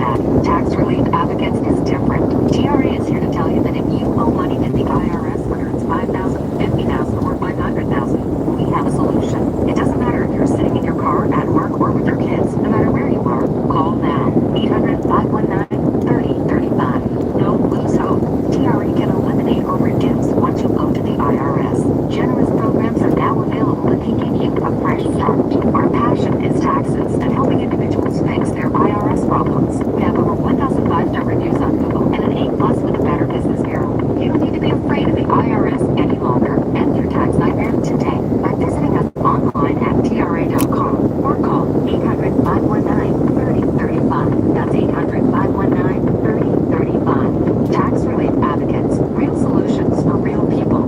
that. Tax relief advocates is different. TRA is here to tell you that if you owe money to the IRS, whether it's $5,000, $50,000, or $500,000, we have a solution. It doesn't matter if you're sitting in your car, at work, or with your kids. No matter where you are, call now. 800-519-3035. Don't lose hope. TRA can eliminate or reduce what you owe to the IRS. Generous programs are now available that can give you a fresh start. Our passion is taxes and helping individuals fix their IRS problems. We have over 1,000 five-star reviews on Google and an A+ with the Better Business Bureau. You don't need to be afraid of the IRS any longer. End your tax nightmare today by visiting us online at tra.com or call 800-519-3035. That's 800-519-3035. Tax relief advocates. Real solutions for real people.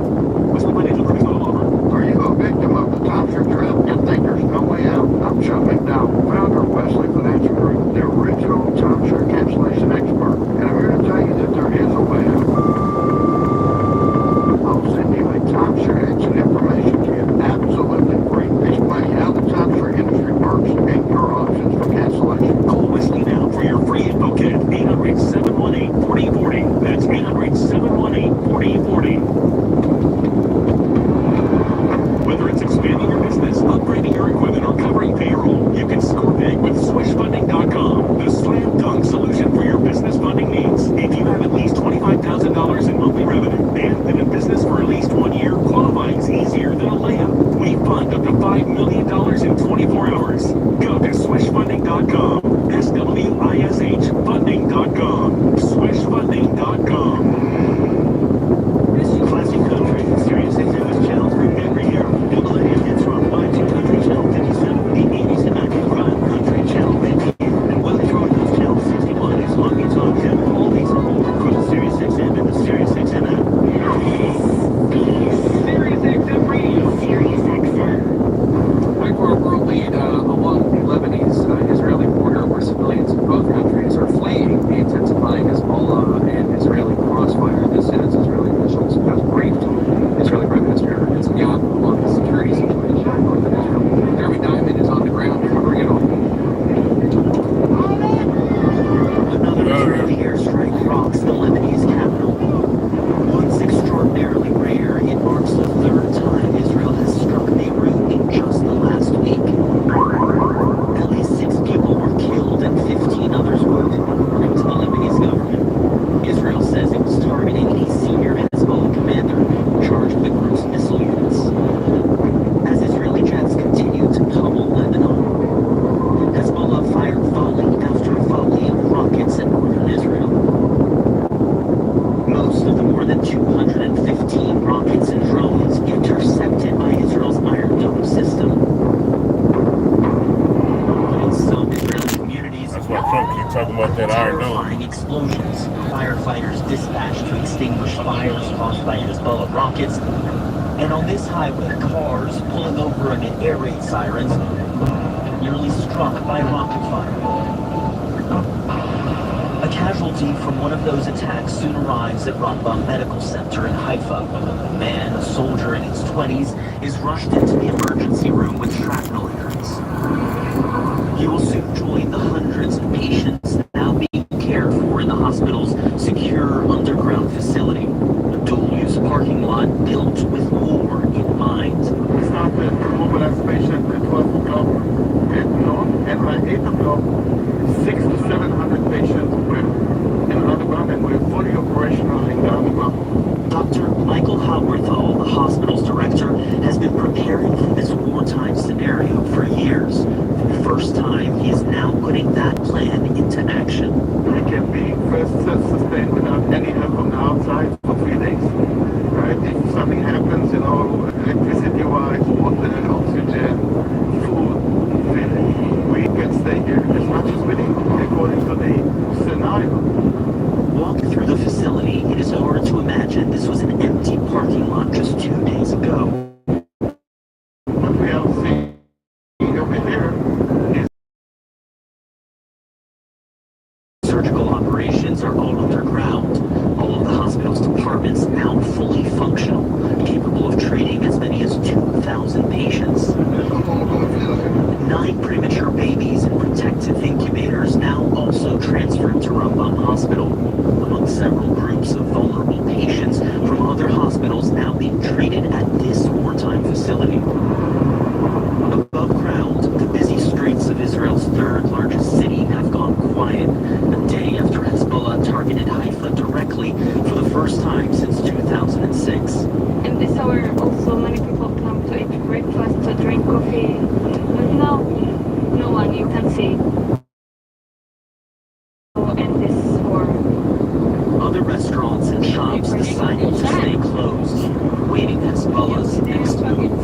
Are you a victim of the timeshare trap and think there's no way out? I'm Chuck McDowell, founder of Wesley Financial Group, the original timeshare cancellation expert, and I'm here to tell you that there is a way out. I'll send you a timeshare action information kit, absolutely free, explaining how the timeshare industry works and your options for cancellation. Call Wesley now for your free info kit. 800-718-4040. That's 800-718-4040. Whether it's expanding your business, upgrading your equipment, or covering payroll, you can score big with SwishFunding.com, the slam dunk solution for your business funding needs. If you have at least $25,000 in monthly revenue and been in business for at least 1 year, qualifying's easier than a layup. We fund up to $5 million in 24 hours. Go to SwishFunding.com, SWISH funding.com, SwishFunding.com. This is classic country, Sirius XM channel for every year. People that have hits from Y2 Country Channel 57, the 80s and 90s Prime Country Channel 58, and Weather Roadhouse Channel 61 is on its own channel. All these are over from the Sirius XM and the Sirius XM app. Sirius XM Radio. Sirius XM. Back for our world lead along the Lebanese-Israeli border, where civilians in both countries are fleeing the intensifying Hezbollah and Israeli crossfire. This as Israeli officials have briefed Israeli Prime Minister Netanyahu on the security situation in northern Israel. Jeremy Diamond is on the ground covering it all. Another Israeli airstrike rocks the Lebanese capital. Once extraordinarily rare, it marks the third time Israel has struck Beirut in just the last week. At least 6 people were killed and 15 others wounded, according to the Lebanese government. Israel says it was targeting a senior Hezbollah commander charged with the group's missile units. As Israeli jets continue to pummel Lebanon, Hezbollah fired volley after volley of rockets at northern Israel. Most of the more than 215 rockets and drones intercepted by Israel's Iron Dome system. But in some Israeli communities, That's why Trump keeps talking about that Iron Dome. terrifying explosions. Firefighters dispatched to extinguish fires caused by Hezbollah rockets. And on this highway, cars pulling over amid air raid sirens nearly struck by rocket fire. A casualty from one of those attacks soon arrives at Rambam Medical Center in Haifa. A man, a soldier in his 20s, is rushed into the emergency room with shrapnel injuries. He will soon join the hundreds of patients now being cared for in the hospital's secure underground facility. A dual-use parking lot built with war in mind. We started to mobilize patients at 12 o'clock at noon, and by 8 o'clock, 600 to 700 patients were in underground, and we're fully operational in the underground. Dr. Michael Haworthall, the hospital's director, has been preparing for this wartime scenario for years. For the first time, he is now putting that plan into action. We can be first self-sustained without any help from the outside for 3 days. Right? If something happens, electricity-wise, water, oxygen, food, we can stay here as much as we need according to the scenario. Walking through the facility, it is hard to imagine this was an empty parking lot just 2 days ago. What we are seeing over there is Surgical operations are all underground. All of the hospital's departments now fully functional, capable of treating as many as 2,000 patients. 9 premature babies in protective incubators now also transferred third largest city, have gone quiet a day after Hezbollah targeted Haifa directly for the first time since 2006. In this hour, also many people come to eat breakfast, to drink coffee. But now, no one you can see. In this war. Other restaurants and shops decided to stay closed, waiting Hezbollah's next move.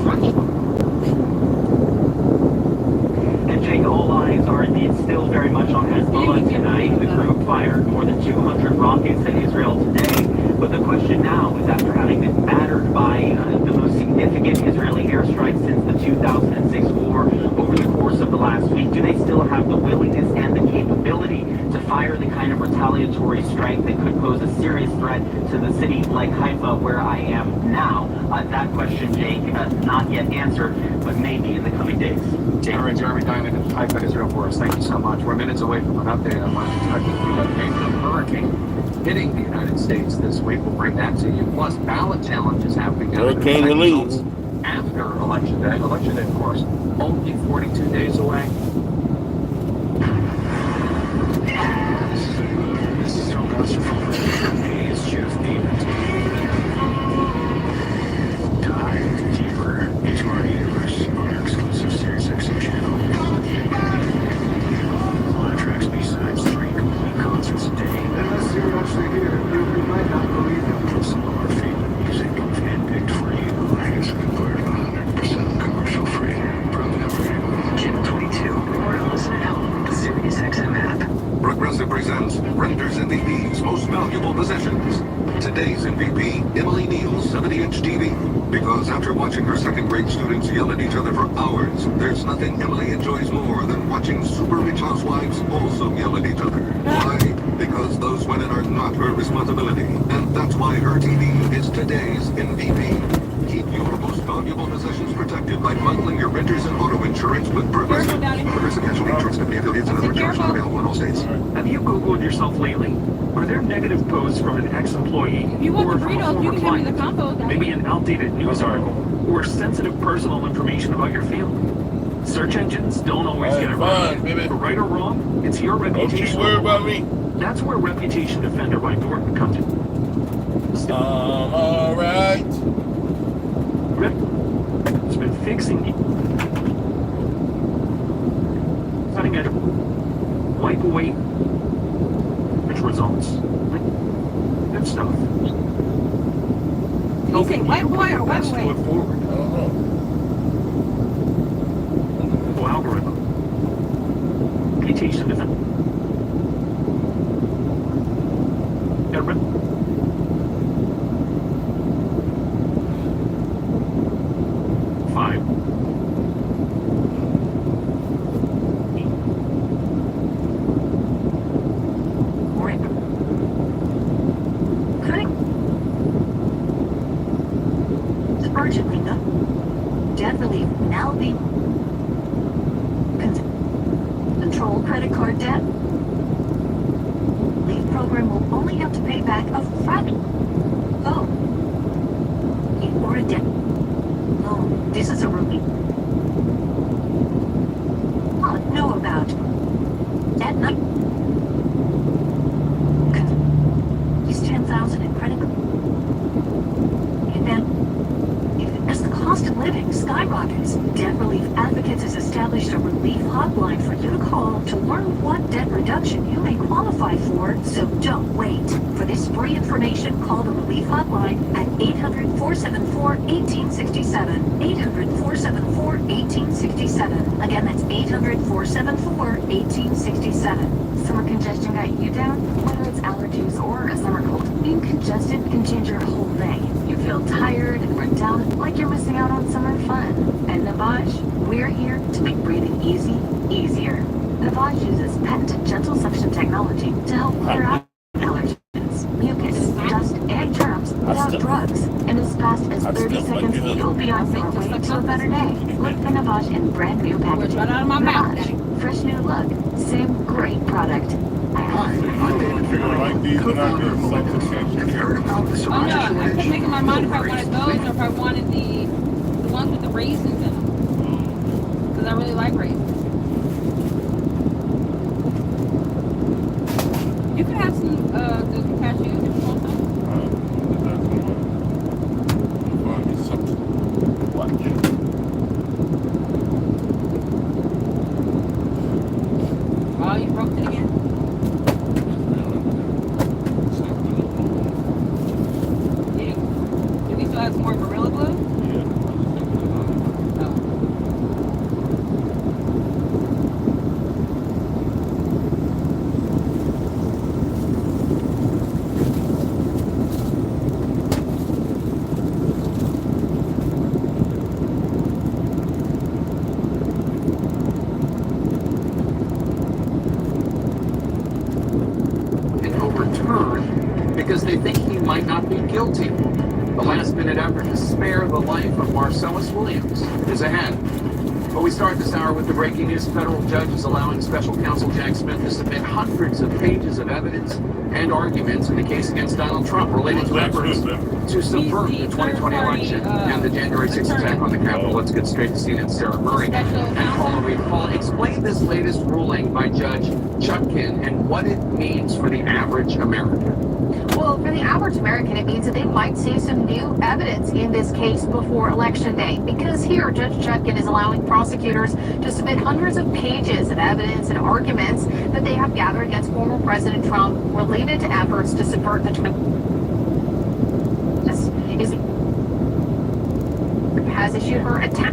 And Jake, all eyes are indeed still very much on Hezbollah tonight. The group fired more than 200 rockets at Israel today. But the question now is, after having been battered by the most significant Israeli airstrikes since the 2006 war over the course of the last week, do they still have the willingness and the capability to fire the kind of retaliatory strike that could pose a serious threat to the city like Haifa, where I am now? That question, Jake, not yet answered, but maybe in the coming days. All right, Jeremy Diamond in Haifa, Israel for us. Thank you so much. We're minutes away from an update on what's expected to be a major hurricane hitting the United States this week. We'll bring that to you. Plus, ballot challenges have begun. Hurricane release. After Election Day. Election Day, of course, only 42 days away. This is so wonderful. It's just dive deeper into our universe on our exclusive Sirius XM channel. A lot of tracks besides 3 complete concerts a day. Unless you're actually here, you might not believe it. Some of our favorite music handpicked for you. I guess we part of 100% commercial free. Channel 22, or listen at home, the Sirius XM app. Progressive presents Renters MVP's most valuable possessions. Today's MVP, Emily Neal's 70-inch TV. Because after watching her second-grade students yell at each other for hours, there's nothing Emily enjoys more than watching super rich housewives also yell at each other. Why? Because those women are not her responsibility. And that's why her TV is today's MVP. Keep your most valuable possessions protected by bundling your renters and auto insurance with Progressive. Progressive Casualty Insurance Company affiliates and other insurers not available in all states. Have you Googled yourself lately? Are there negative posts from an ex-employee If you want or the from a burritos, you former can give me the client? combo. Maybe an outdated news article or sensitive personal information about your family. Search engines don't always get it right. Baby. But right or wrong, it's your Don't you reputation. worry about me. That's where Reputation Defender by Norton comes in. Alright. It's been fixing the cutting edge wipe away which results. Good stuff. You say white boy or white Best boy? foot forward. I don't know. Algorithm. Reputation Defender. Get rid. Urgently, no. Debt relief now being control credit card debt. Leave program will only have to pay back a fraction. Oh, or a debt loan. This is a relief. Know about at night. He's 10,000 in credit. And then, as the cost of living skyrockets, Debt Relief Advocates has established a relief hotline for you to call to learn what debt reduction you may qualify for. So don't wait. For this free information, call the relief hotline at 800-474-1867. 800-474-1867. Again, that's 800-474-1867. Summer congestion got you down? Whether it's allergies or a summer cold, being congested can change your whole day. You feel tired and run down like you're missing out on summer fun. At Navage, we're here to make breathing easy, easier. Navage uses patented gentle suction technology to help clear out allergens, mucus, dust, and germs without drugs. In as fast as 30 seconds, you'll be on your way to a better day. Look for Navage in brand new packaging. Right out of my mouth. Navage, fresh new look, same great product. Like these when I do something. Oh no, I kept making my mind if I wanted those or if I wanted the ones with the raisins in them. Because I really like raisins. the cashier find me something to watch. Oh, you broke it again? Do we still have some more Gorilla Glue? And overturned because they think he might not be guilty. The last-minute effort to spare the life of Marcellus Williams is ahead. But we start this hour with the breaking news. Federal judge is allowing special counsel Jack Smith to submit hundreds of pages of evidence and arguments in the case against Donald Trump related to efforts to subvert the 2020 election and the January 6th attack on the Capitol. Let's get straight to CNN's Sarah Murray and Paula Reed. Paula, explain this latest ruling by Judge Chutkin and what it means for the average American. Well, for the average American, it means that they might see some new evidence in this case before Election Day. Because here, Judge Chutkin is allowing prosecutors to submit hundreds of pages of evidence and arguments that they have gathered against former President Trump related to efforts to subvert the has issued her attack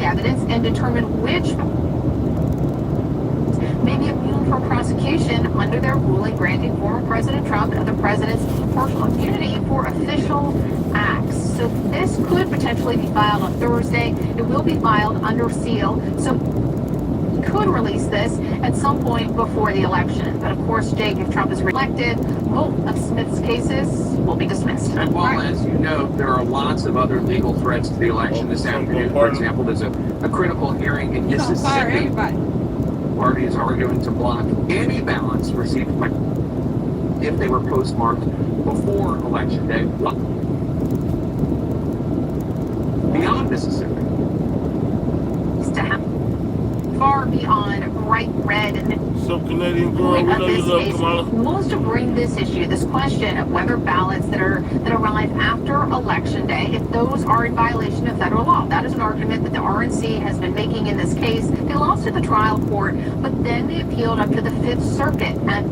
evidence and determine which may be immune from prosecution under their ruling granting former President Trump and the president's partial immunity for official acts. So this could potentially be filed on Thursday. It will be filed under seal. So we could release this at some point before the election. But of course, Jake, if Trump is reelected, both of Smith's cases will be dismissed. And while, as you know, there are lots of other legal threats to the election this afternoon. For example, there's a critical hearing in Mississippi. Party is arguing to block any ballots received by if they were postmarked before Election Day. Beyond Mississippi. Far beyond bright red and So Canadian girl, we know you love Kamala. wants to bring this issue, this question of whether ballots that arrive after Election Day, if those are in violation of federal law. That is an argument that the RNC has been making in this case. They lost at the trial court, but then they appealed up to the Fifth Circuit and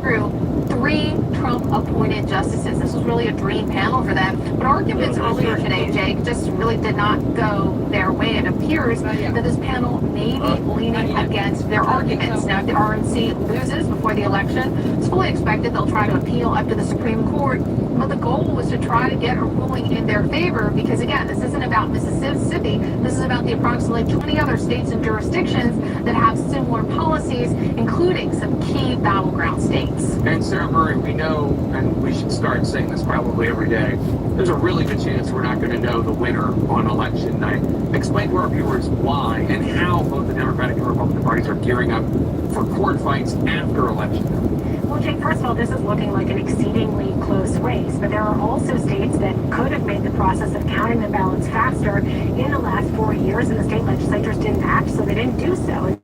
through 3 Trump-appointed justices. This was really a dream panel for them. But arguments earlier today, Jake, just really did not go their way. It appears that this panel may be leaning against their arguments. Now, if the RNC loses before the election, it's fully expected they'll try to appeal up to the Supreme Court. But the goal was to try to get a ruling in their favor because, again, this isn't about Mississippi. This is about the approximately 20 other states and jurisdictions that have similar policies, including some key battleground states. And Sarah Murray, we know, and we should start saying this probably every day, there's a really good chance we're not going to know the winner on election night. Explain to our viewers why and how both the Democratic and Republican parties are gearing up for court fights after election day. Well, Jake, first of all, this is looking like an exceedingly close race, but there are also states that could have made the process of counting the ballots faster in the last 4 years, and the state legislatures didn't act, so they didn't do so.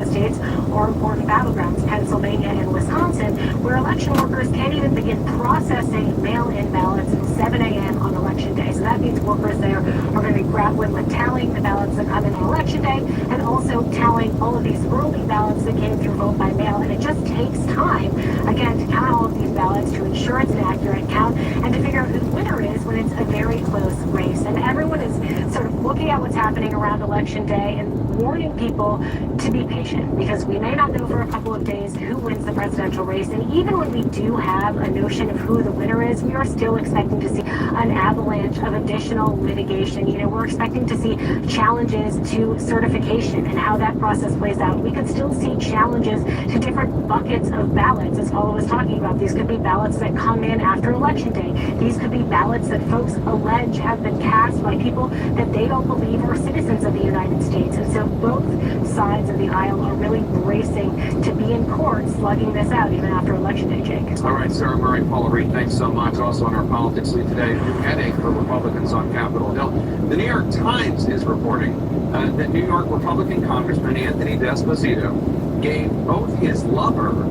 States or important battlegrounds, Pennsylvania and Wisconsin, where election workers can't even begin processing mail-in ballots at 7 a.m. on election day. So that means workers there are going to be grappling with tallying the ballots that come in on election day and also tallying all of these early ballots that came through vote by mail. And it just takes time, again, to count all of these ballots, to ensure it's an accurate count, and to figure out who the winner is when it's a very close race. And everyone is sort of looking at what's happening around election day and warning people to be patient, because we may not know for a couple of days who wins the presidential race. And even when we do have a notion of who the winner is, we are still expecting to see an avalanche of additional litigation. You know, we're expecting to see challenges to certification and how that process plays out. We could still see challenges to different buckets of ballots, as Paula was talking about. These could be ballots that come in after election day. These could be ballots that folks allege have been cast by people that they don't believe are citizens of the United States. And so both sides of the aisle are really bracing to be in court slugging this out even after election day, Jake. All right, Sarah Murray, Paula Reed, thanks so much. Also on our politics lead today, a new headache for Republicans on Capitol Hill. The New York Times is reporting that New York Republican Congressman Anthony D'Esposito gave both his lover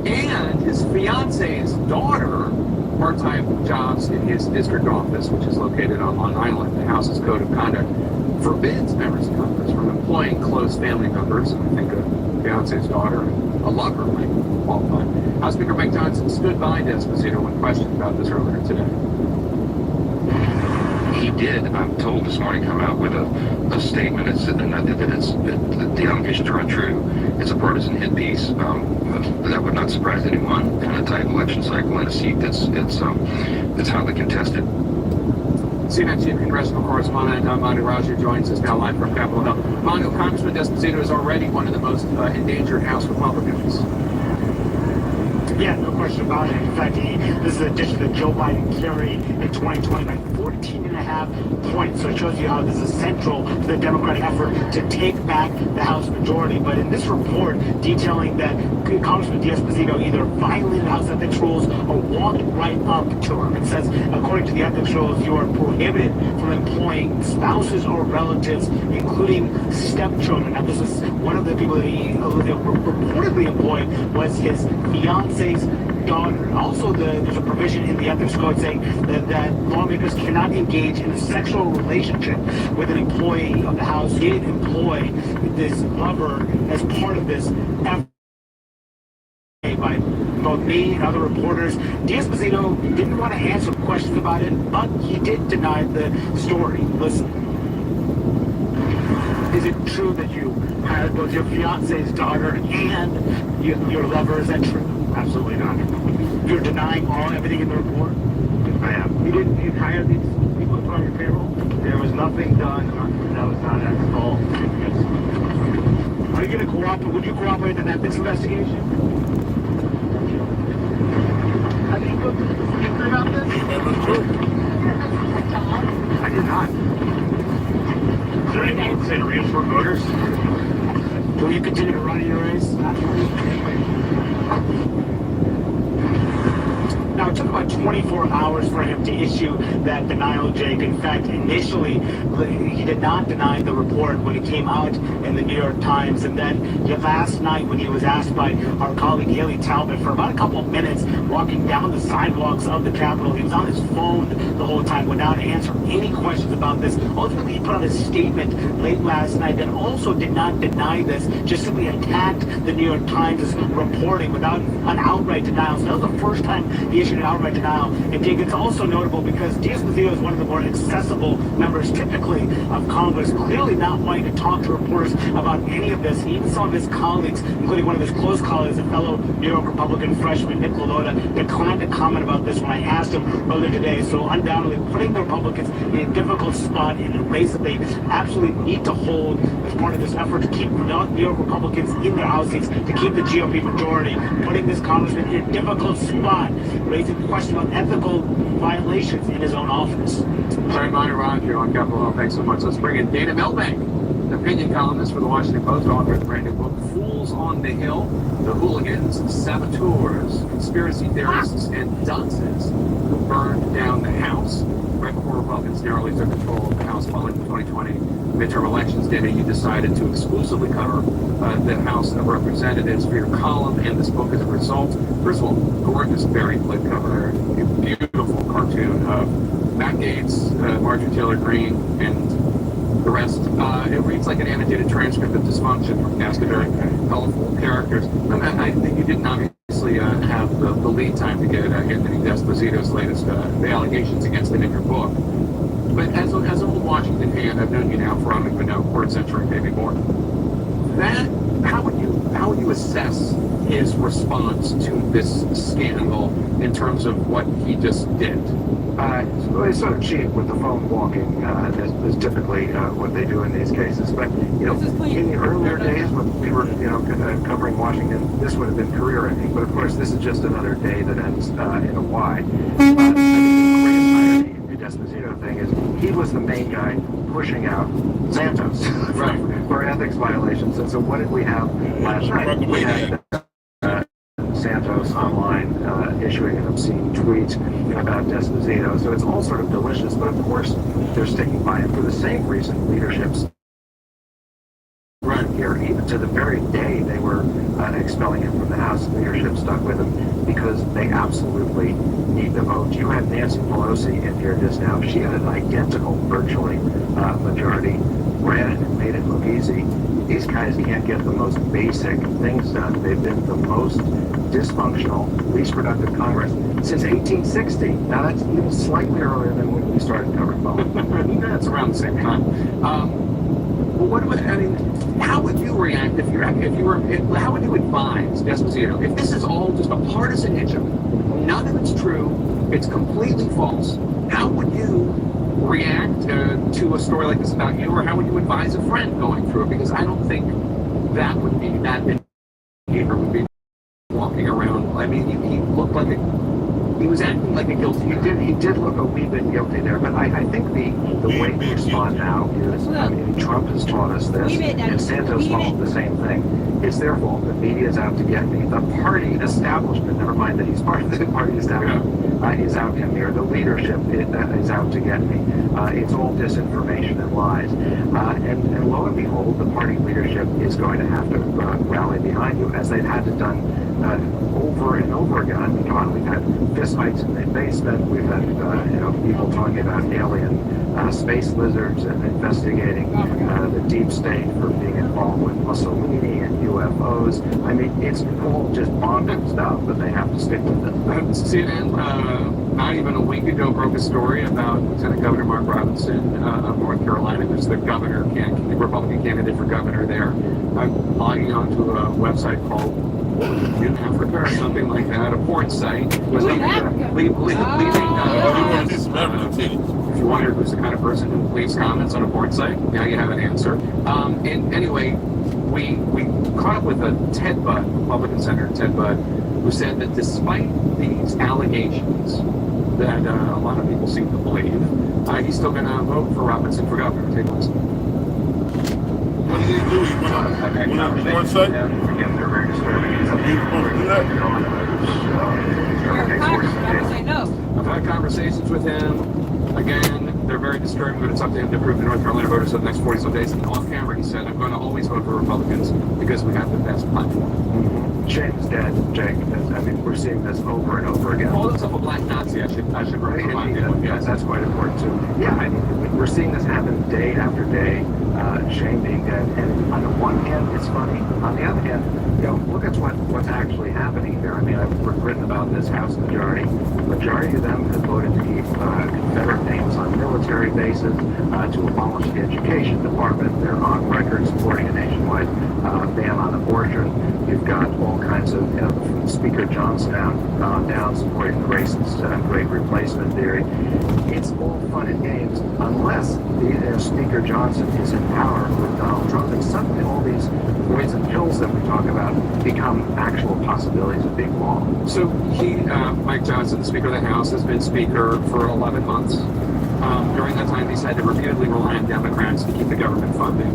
and his fiance's daughter part-time jobs in his district office, which is located on Long Island. The House's code of conduct forbids members of Congress from employing close family members. I think a fiance's daughter and a lover might qualify. House Speaker Mike Johnson stood by Esposito when questioned about this earlier today. He did, I'm told this morning, come out with a statement that the allegations are untrue. It's a partisan hit piece. That would not surprise anyone in a tight election cycle in a seat that's highly contested. CNN Chief Congressional Correspondent Manu Raju joins us now live from Capitol Hill. Manu, Congressman Esposito is already one of the most endangered House Republicans. Yeah, no question about it. In fact, this is a district that Joe Biden carried in 2020 by 14.5 points. So it shows you how this is central to the Democratic effort to take back the House majority. But in this report detailing that Congressman Esposito either violated House ethics rules or walked right up to him, it says, according to the ethics rules, you are prohibited from employing spouses or relatives, including stepchildren. Now, this is one of the people that he reportedly employed was his fiance's daughter. Also, there's a provision in the ethics code saying that lawmakers cannot engage in a sexual relationship with an employee of the House. He did employ this lover as part of this effort by both me and other reporters. Esposito didn't want to answer questions about it, but he did deny the story. Listen. Is it true that you hired both your fiance's daughter and your lover? Is that true? Absolutely not. You're denying everything in the report? I am. You hired these people to put on your payroll? There was nothing done that was not at all. Are you going to cooperate? Would you cooperate in that investigation? Have you spoken to the speaker about this? I did not. Is there anything you can say to reassure voters? Will you continue to run in your race? Now, it took about 24 hours for him to issue that denial, Jake. In fact, initially, he did not deny the report when it came out in the New York Times. And then last night, when he was asked by our colleague Haley Talbot for about a couple of minutes, walking down the sidewalks of the Capitol, he was on his phone the whole time, would not answer any questions about this. Ultimately, he put out a statement late last night that also did not deny this, just simply attacked the New York Times' reporting without an outright denial. So that was the first time he issued an outright denial. And Jake, it's also notable because Esposito is one of the more accessible members typically of Congress, clearly not wanting to talk to reporters about any of this. And even some of his colleagues, including one of his close colleagues, a fellow New York Republican freshman, Nick Lalotta, declined to comment about this when I asked him earlier today. So undoubtedly putting the Republicans in a difficult spot in a race that they absolutely need to hold as part of this effort to keep New York Republicans in their House seats, to keep the GOP majority, putting this congressman in a difficult spot, raising question about ethical violations in his own office. Sorry, Manu Raju here on Capitol Hill. Thanks so much. Let's bring in Dana Milbank, an opinion columnist for the Washington Post, author of the brand new book, Fools on the Hill, The Hooligans, Saboteurs, Conspiracy Theorists, and Dunces Who Burned Down the House. Right before Republicans narrowly took control of the House following the 2020 midterm elections, Dana, you decided to exclusively cover the House of Representatives for your column and this book as a result. First of all, gorgeous, very lit cover, beautiful cartoon of Matt Gaetz, Marjorie Taylor Greene, and the rest. It reads like an annotated transcript of dysfunction from cast of very colorful characters. I think you didn't obviously have the lead time to get Anthony Esposito's latest the allegations against him in your book. But as an old Washington hand, I've known you now for I don't even know, quarter century, maybe more. How would you assess his response to this scandal in terms of what he just did? Well, it's sort of cheap with the phone walking. Is typically what they do in these cases. But in the earlier days when we were covering Washington, this would have been career-ending. But of course, this is just another day that ends in a Y. I think the greatest irony in the Esposito thing is he was the main guy pushing out Santos for ethics violations. And so what did we have last night? We had Santos online issuing an obscene tweet about Esposito. So it's all sort of delicious, but of course they're sticking by him for the same reason leadership's here. Even to the very day they were expelling him from the House, leadership stuck with him because they absolutely need the vote. You had Nancy Pelosi in here just now. She had an identical, virtually, majority, ran it and made it look easy. These guys can't get the most basic things done. They've been the most dysfunctional, least productive Congress since 1860. Now that's even slightly earlier than when we started covering politics. That's around the same time. Well, what would, I mean, how would you react if you were, how would you advise Esposito if this is all just a partisan issue? None of it's true. It's completely false. How would you react to a story like this about you, or how would you advise a friend going through it? Because I don't think that would be that behavior would be walking around. I mean, he looked like he was acting like a guilty. He did look a wee bit guilty there, but I think the way we respond now is, I mean, Trump has taught us this, and Santos followed the same thing. It's their fault. The media is out to get me. The party establishment, never mind that he's part of the party establishment, is out to get me, or the leadership is out to get me. It's all disinformation and lies. And lo and behold, the party leadership is going to have to rally behind you, as they've had to done over and over again. I mean, come on, we've had fistfights in the basement. We've had people talking about alien space lizards and investigating the deep state for being involved with Mussolini and UFOs. I mean, it's all just bonkers stuff, but they have to stick with it. CNN, not even a week ago, broke a story about Lieutenant Governor Mark Robinson of North Carolina, who's the Republican candidate for governor there. I'm logging onto a website called in Africa or something like that, a porn site. Was if you wonder who's the kind of person who leaves comments on a porn site, now you have an answer. And anyway, we caught up with a Ted Budd, Republican Senator Ted Budd, who said that despite these allegations that a lot of people seem to believe, he's still going to vote for Robinson for governor. Take a listen. What did he do? He went on the porn site? Again, they're very disturbing. Are you supposed to do that? I've had conversations with him. Again, they're very disturbing, but it's up to him to prove the North Carolina voters for the next 40-some days. And off camera, he said, I'm going to always vote for Republicans because we have the best platform. Shane's dead, Jake. I mean, we're seeing this over and over again. Call himself a black Nazi. I should remind him. Yes, that's quite important too. Yeah, I mean, we're seeing this happen day after day. Shane being dead, and on the one hand, it's funny. On the other hand, look at what's actually happening here. I mean, I've written about this House majority. Majority of them have voted to keep Confederate names on military bases, to abolish the education department. They're on record supporting a nationwide ban on abortion. You've got all kinds of, from Speaker Johnson down supporting the racist great replacement theory. It's all fun and games unless Speaker Johnson is in power with Donald Trump, and suddenly all these poison pills that we talk about become actual possibilities of being law. So Mike Johnson, the Speaker of the House, has been Speaker for 11 months. During that time, he's had to repeatedly rely on Democrats to keep the government funding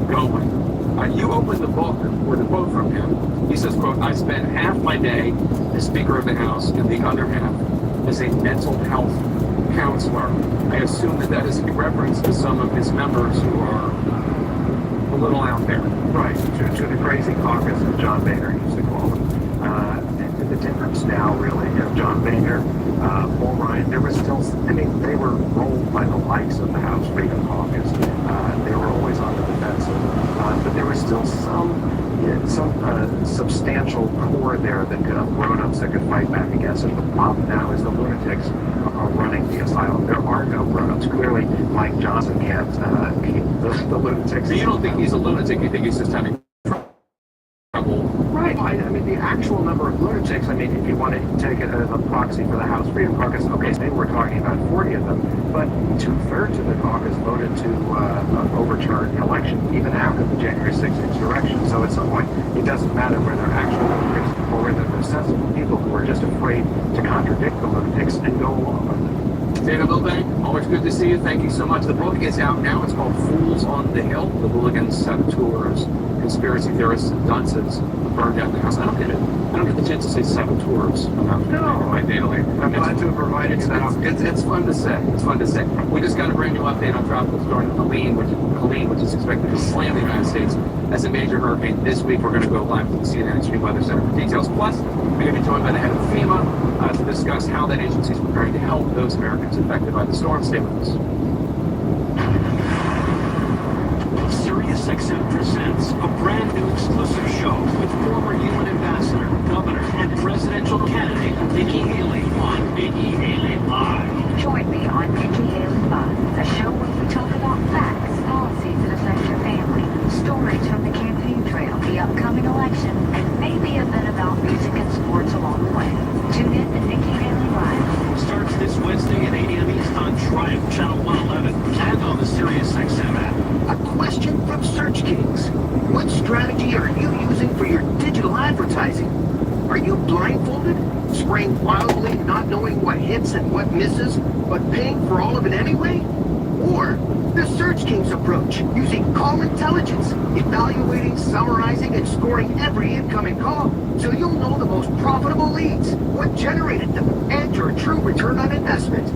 going. You opened the book with a quote from him. He says, quote, I spend half my day as Speaker of the House and the other half as a mental health counselor. I assume that is a reference to some of his members who are a little out there. Right, to the crazy caucus that John Boehner used to call them. And the difference now, really, John Boehner, Paul Ryan, there was still, I mean, they were rolled by the likes of the House Freedom Caucus. They were always on the defensive, but there was still some substantial core there that could have grown-ups that could fight back against it. The problem now is the lunatics are running the asylum. There are no grown-ups. Clearly, Mike Johnson can't keep the lunatics. So you don't think he's a lunatic? You think he's just having trouble? Right. I mean, the actual number of lunatics, I mean, if you want to take a proxy for the House Freedom Caucus, okay, maybe we're talking about 40 of them, but 2/3 of the caucus voted to overturn the election, even after the January 6th insurrection. So at some point, it doesn't matter whether they're actual lunatics or whether they're sensible people who are just afraid to contradict the lunatics and go along with it. Dana Milbank, always good to see you. Thank you so much. The book is out now. It's called Fools on the Hill, The Hooligans, Saboteurs, conspiracy theorists and dunces burned down the house. I don't get it. I don't get the chance to say saboteurs enough in my daily. I'm glad to have provided you that opportunity. It's fun to say. It's fun to say. We just got a brand new update on Tropical Storm Helene, which is expected to slam the United States as a major hurricane this week. We're going to go live to the CNN Extreme Weather Center for details. Plus, we're going to be joined by the head of FEMA to discuss how that agency is preparing to help those Americans affected by the storm. Stay with us. SiriusXM presents a brand new exclusive show with former UN ambassador, governor, and presidential candidate Nikki Haley on Nikki Haley Live. Join me on Nikki Haley Live, a show where we talk about facts, policies that affect your family, stories from the campaign trail, the upcoming election, and maybe a bit about music and sports along the way. Tune in to Nikki Haley Live. Starts this Wednesday at 8 a.m. East on Triumph Channel 111 and on the SiriusXM app. A question from Search Kings. What strategy are you using for your digital advertising? Are you blindfolded, spraying wildly, not knowing what hits and what misses, but paying for all of it anyway? Or the Search Kings approach, using call intelligence, evaluating, summarizing, and scoring every incoming call, so you'll know the most profitable leads, what generated them, and your true return on investment.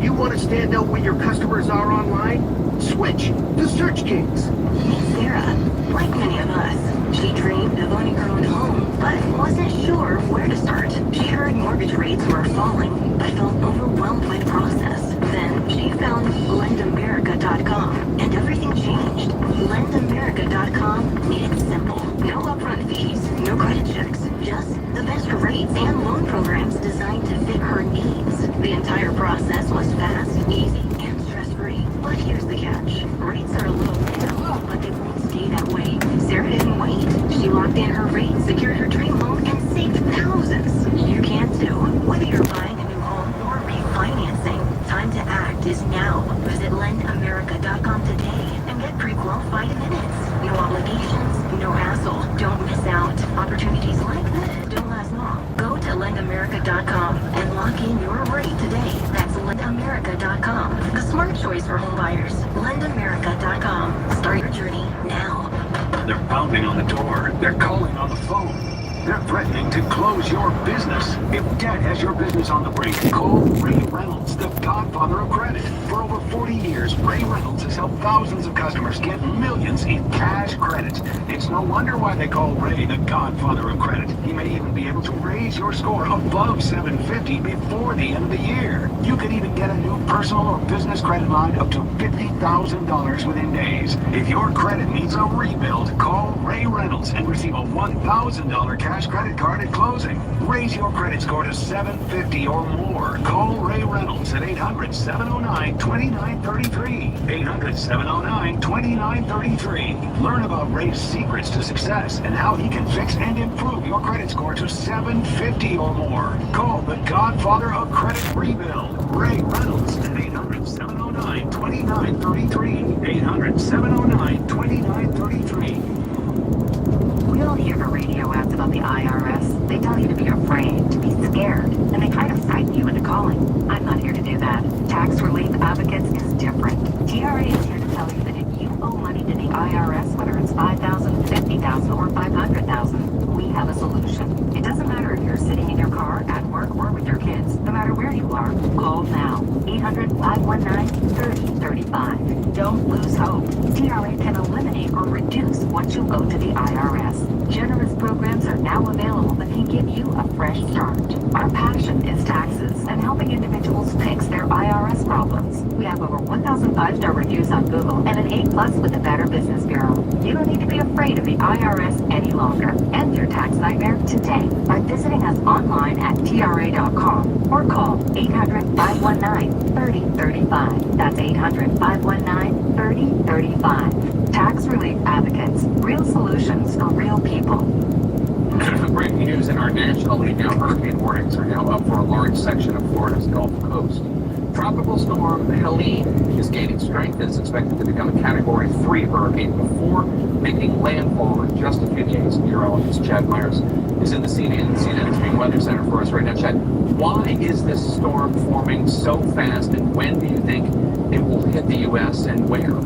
You want to stand out when your customers are online? Switch to Search Kings. Meet Sarah. Like many of us, she dreamed of owning her own home, but wasn't sure where to start. She heard mortgage rates were falling, but felt overwhelmed by the process. Then she found LendAmerica.com, and everything changed. LendAmerica.com made it simple. No upfront fees, no credit checks, just the best rates and loan programs designed to fit her needs. The entire process was fast, easy, and stress-free. But here's the catch. Rates are a little now, but they won't stay that way. Sarah didn't wait. She locked in her rates, secured her dream loan, and saved thousands. You can too. Whether you're buying a new home or refinancing, time to act is now. Visit LendAmerica.com today and get pre-qualified in minutes. No obligations, no hassle. Don't miss out. Opportunities like this don't last long. Go to LendAmerica.com and lock in your rate today. That's LendAmerica.com. The smart choice for home buyers. LendAmerica.com. Start your journey now. They're pounding on the door. They're calling on the phone. They're threatening to close your business. If debt has your business on the brink, call Ray Reynolds, the godfather of credit. For over 40 years, Ray Reynolds has helped thousands of customers get millions in cash credit. It's no wonder why they call Ray the godfather of credit. He may even be able to raise your score above 750 before the end of the year. You could even get a new personal or business credit line up to $50,000 within days. If your credit needs a rebuild, call Ray Reynolds and receive a $1,000 cash credit card at closing. Raise your credit score to 750 or more. Call Ray Reynolds at 800-709-2933. 800-709-2933. Learn about Ray's secrets to success and how he can fix and improve your credit score to 750 or more. Call the godfather of credit rebuild, Ray Reynolds at 800-709-2933. 800-709-2933. We all hear the radio ads about the IRS. They tell you to be afraid, to be scared, and they try to frighten you into calling. I'm not here to do that. Tax Relief Advocates is different. TRA is here to tell you that if you owe money to the IRS, whether it's $5,000, $50,000, or $500,000, we have a solution. It doesn't matter if you're sitting in your car, at work, or with your kids. No matter where you are, call now. 800-519-3035. Don't lose hope. TRA can eliminate or reduce what you owe to the IRS. Generous programs are now available that can give you a fresh start. Our passion is taxes and helping individuals fix their IRS problems. We have over 1,000 5-star reviews on Google and an A+ with the Better Business Bureau. You don't need to be afraid of the IRS any longer. End your tax nightmare today by visiting us online at TRA.com or call 800-519-3035. That's 800-519-3035. Tax Relief Advocates. Real solutions for real people. Breaking news in our national lead now. Hurricane warnings are now up for a large section of Florida's Gulf Coast. Tropical storm Helene is gaining strength and is expected to become a Category 3 hurricane before making landfall in just a few days. Meteorologist Chad Myers is in the CNN Extreme Weather Center for us right now. Chad, why is this storm forming so fast, and when do you think it will hit the U.S. and where?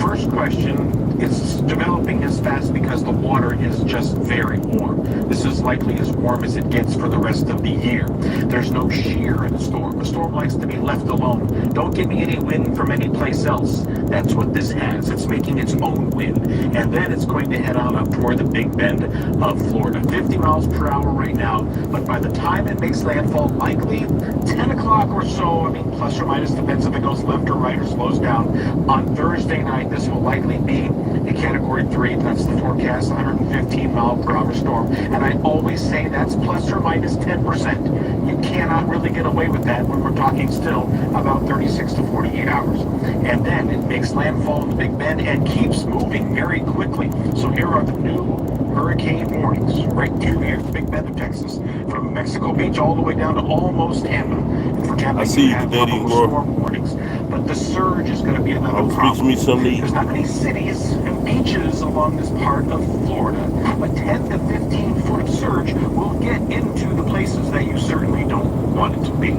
First question it's developing as fast because the water is just very warm. This is likely as warm as it gets for the rest of the year. There's no shear in the storm. The storm likes to be left alone. Don't give me any wind from any place else. That's what this has. It's making its own wind. And then it's going to head on up toward the Big Bend of Florida. 50 miles per hour right now, but by the time it makes landfall, likely 10 o'clock or so, I mean, plus or minus, depends if it goes left or right or slows down. On Thursday night, this will likely be a Category 3. That's the forecast, 115 mile per hour storm. And I always say that's plus or minus 10%. You cannot really get away with that when we're talking still about 36 to 48 hours. And then it makes landfall in the Big Bend and keeps moving very quickly. So here are the new hurricane warnings right through here, the Big Bend of Texas, from Mexico Beach all the way down to almost Tampa. And for Tampa, I see you, Daddy. storm warnings. But the surge is going to be another problem. There's not many cities and beaches along this part of Florida, but 10 to 15 foot surge will get into the places that you certainly don't want it to be.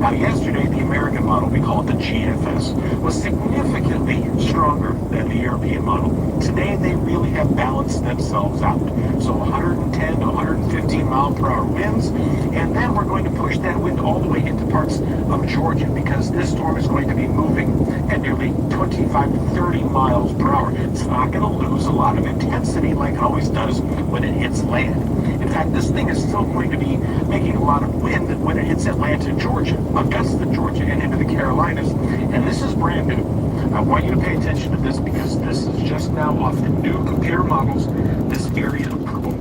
Now, yesterday, the American model, we call it the GFS, was significantly stronger than the European model. Today, they really have balanced themselves out. So 110 to 115 mile per hour winds, and then we're going to push that wind all the way into parts of Georgia because this storm is going to be moving at nearly 25 to 30 miles per hour. It's not going to lose a lot of intensity like it always does when it hits land. In fact, this thing is still going to be making a lot of wind when it hits Atlanta, Georgia, Augusta, Georgia, and into the Carolinas. And this is brand new. I want you to pay attention to this because this is just now off the new computer models, this area of purple.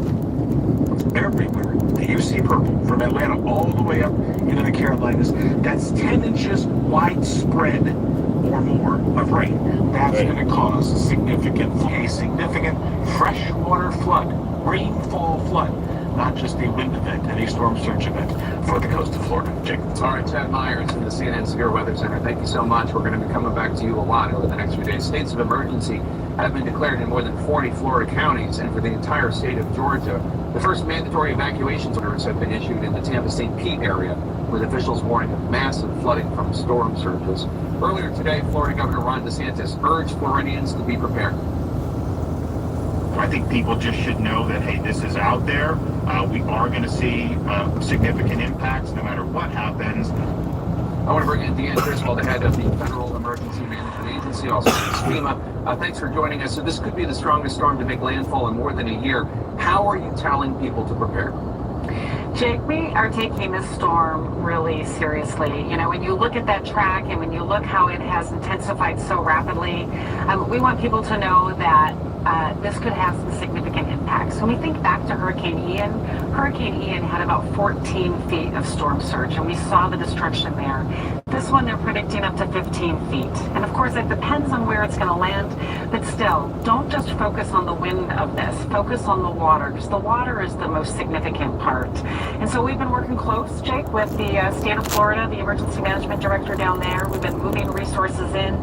Everywhere that you see purple, from Atlanta all the way up into the Carolinas, that's 10 inches widespread or more of rain. That's going to cause a significant freshwater flood, rainfall flood. Not just a wind event, and a storm surge event for the coast of Florida. Jake. All right, Chad Myers from the CNN Severe Weather Center. Thank you so much. We're going to be coming back to you a lot over the next few days. States of emergency have been declared in more than 40 Florida counties, and for the entire state of Georgia, the first mandatory evacuation orders have been issued in the Tampa-St. Pete area, with officials warning of massive flooding from storm surges. Earlier today, Florida Governor Ron DeSantis urged Floridians to be prepared. I think people just should know that, hey, this is out there. We are going to see significant impacts no matter what happens. I want to bring in Deanne Griswold, the head of the Federal Emergency Management Agency, also FEMA. Thanks for joining us. So this could be the strongest storm to make landfall in more than a year. How are you telling people to prepare? Jake, we are taking this storm really seriously. You know, when you look at that track and when you look how it has intensified so rapidly, we want people to know that this could have some significant impacts. When we think back to Hurricane Ian had about 14 feet of storm surge, and we saw the destruction there. This one, they're predicting up to 15 feet. And of course, it depends on where it's going to land, but still, don't just focus on the wind of this. Focus on the water, because the water is the most significant part. And so we've been working close, Jake, with the state of Florida, the emergency management director down there. We've been moving resources in.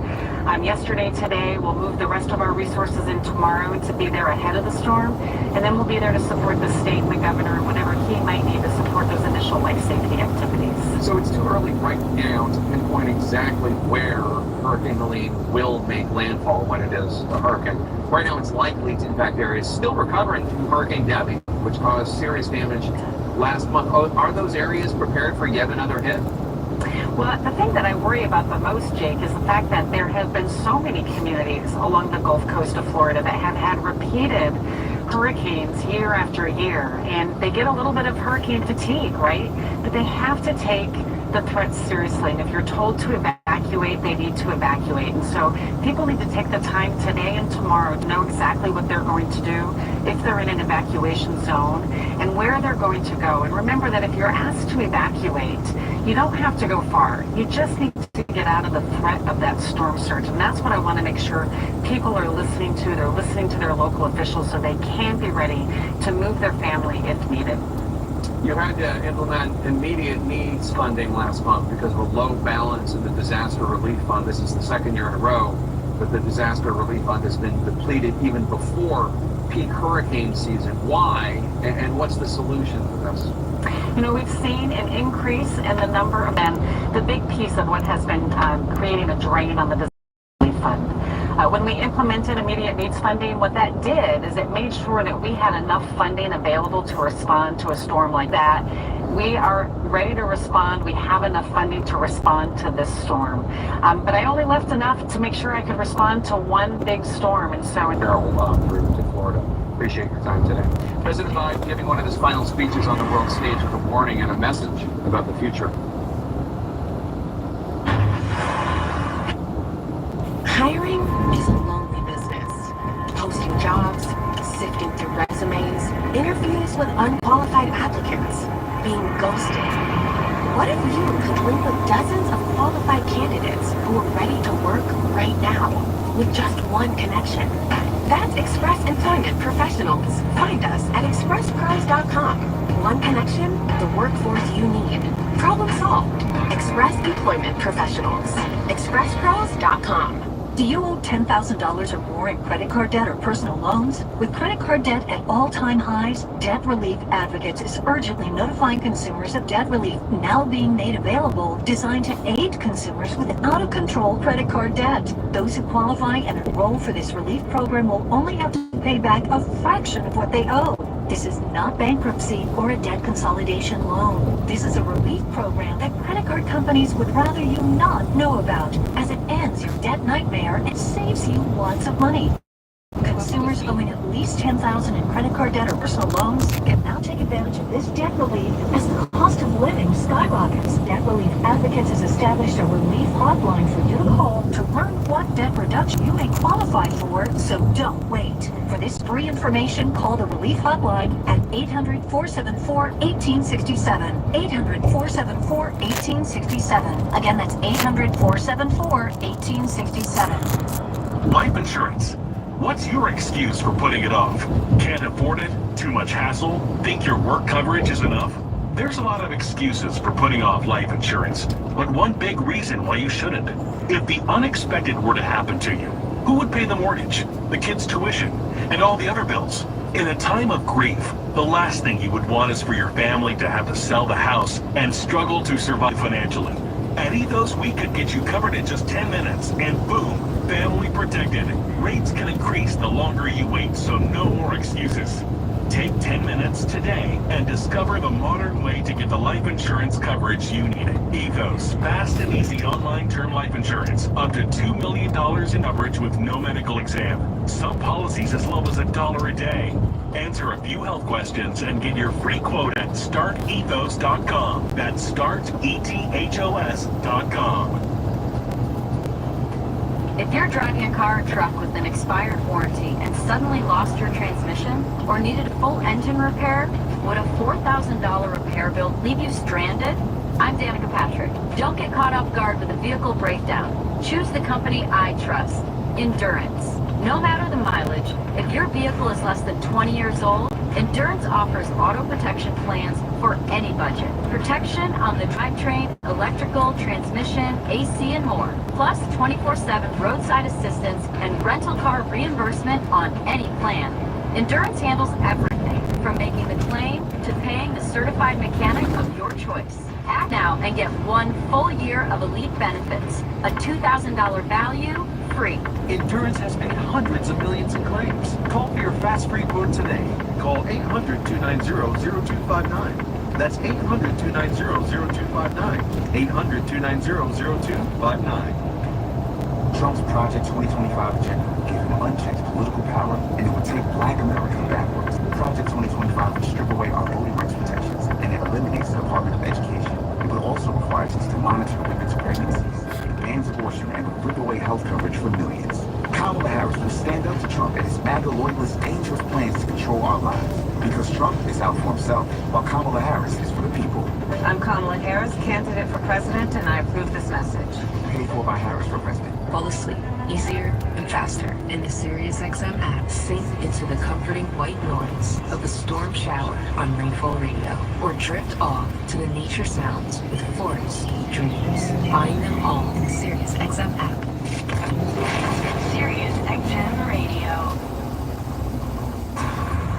Yesterday, today, we'll move the rest of our resources in tomorrow to be there ahead of the storm, and then we'll be there to support the state and the governor and whatever he might need to support those initial life safety activities. So it's too early right now to pinpoint exactly where Hurricane Helene will make landfall when it is a hurricane. Right now, it's likely to impact areas still recovering from Hurricane Debbie, which caused serious damage last month. Are those areas prepared for yet another hit? Well, the thing that I worry about the most, Jake, is the fact that there have been so many communities along the Gulf Coast of Florida that have had repeated hurricanes year after year, and they get a little bit of hurricane fatigue, right? But they have to take the threat seriously, and if you're told to evacuate, they need to evacuate. And so people need to take the time today and tomorrow to know exactly what they're going to do if they're in an evacuation zone and where they're going to go. And remember that if you're asked to evacuate, you don't have to go far. You just need to get out of the threat of that storm surge. And that's what I want to make sure people are listening to. They're listening to their local officials so they can be ready to move their family if needed. You had to implement immediate needs funding last month because of a low balance in the disaster relief fund. This is the second year in a row that the disaster relief fund has been depleted even before peak hurricane season. Why? And what's the solution to this? You know, we've seen an increase in the number of, and the big piece of what has been creating a drain on the disaster relief fund When we implemented immediate needs funding, what that did is it made sure that we had enough funding available to respond to a storm like that. We are ready to respond. We have enough funding to respond to this storm. But I only left enough to make sure I could respond to one big storm. And so through to Florida. Appreciate your time today. President Biden giving one of his final speeches on the world stage with a warning and a message about the future. Hiring is a lonely business. Posting jobs, sifting through resumes, interviews with unqualified applicants, being ghosted. What if you could link with dozens of qualified candidates who are ready to work right now with just one connection? That's Express Employment Professionals. Find us at expresspros.com. One connection, the workforce you need. Problem solved. Express Employment Professionals. expresspros.com. Do you owe $10,000 or more in credit card debt or personal loans? With credit card debt at all-time highs, Debt Relief Advocates is urgently notifying consumers of debt relief now being made available, designed to aid consumers with out-of-control credit card debt. Those who qualify and enroll for this relief program will only have to pay back a fraction of what they owe. This is not bankruptcy or a debt consolidation loan. This is a relief program that credit card companies would rather you not know about, as it ends your debt nightmare and saves you lots of money. Consumers owing at least $10,000 in credit card debt or personal loans can now take advantage of this debt relief as the cost of living skyrockets. Debt Relief Advocates has established a relief hotline for you to call to learn what debt reduction you may qualify for, so don't wait. For this free information, call the relief hotline at 800-474-1867. 800-474-1867. Again, that's 800-474-1867. Life insurance. What's your excuse for putting it off? Can't afford it? Too much hassle? Think your work coverage is enough? There's a lot of excuses for putting off life insurance, but one big reason why you shouldn't. If the unexpected were to happen to you, who would pay the mortgage, the kids' tuition, and all the other bills? In a time of grief, the last thing you would want is for your family to have to sell the house and struggle to survive financially. At Ethos, we could get you covered in just 10 minutes, and boom, family protected. Rates can increase the longer you wait, so no more excuses. Take 10 minutes today and discover the modern way to get the life insurance coverage you need. Ethos, fast and easy online term life insurance. Up to $2 million in coverage with no medical exam. Some policies as low as $1 a day. Answer a few health questions and get your free quote at startethos.com. That's startethos.com. If you're driving a car or truck with an expired warranty and suddenly lost your transmission or needed a full engine repair, would a $4,000 repair bill leave you stranded? I'm Danica Patrick. Don't get caught off guard with a vehicle breakdown. Choose the company I trust, Endurance. No matter the mileage, if your vehicle is less than 20 years old, Endurance offers auto protection plans for any budget. Protection on the drivetrain, electrical, transmission, AC, and more. Plus 24/7 roadside assistance and rental car reimbursement on any plan. Endurance handles everything, from making the claim to paying the certified mechanic of your choice. Act now and get 1 full year of elite benefits. A $2,000 value, free. Endurance has made hundreds of millions in claims. Call for your fast free quote today. Call 800-290-0259. That's 800-290-0259. 800-290-0259. Trump's Project 2025 agenda gave him unchecked political power, and it would take Black America backwards. Project 2025 would strip away our voting rights protections, and it eliminates the Department of Education. It would also require us to monitor women's pregnancies. It bans abortion and would rip away health coverage for millions. Kamala Harris will stand up to Trump and his MAGA loyalist dangerous plans to control our lives. Because Trump is out for himself, while Kamala Harris is for the people. I'm Kamala Harris, candidate for president, and I approve this message. Paid for by Harris for president. Fall asleep easier and faster in the SiriusXM app. Sink into the comforting white noise of a storm shower on Rainfall Radio, or drift off to the nature sounds with Forest Dreams. Find them all in the SiriusXM app. SiriusXM Radio.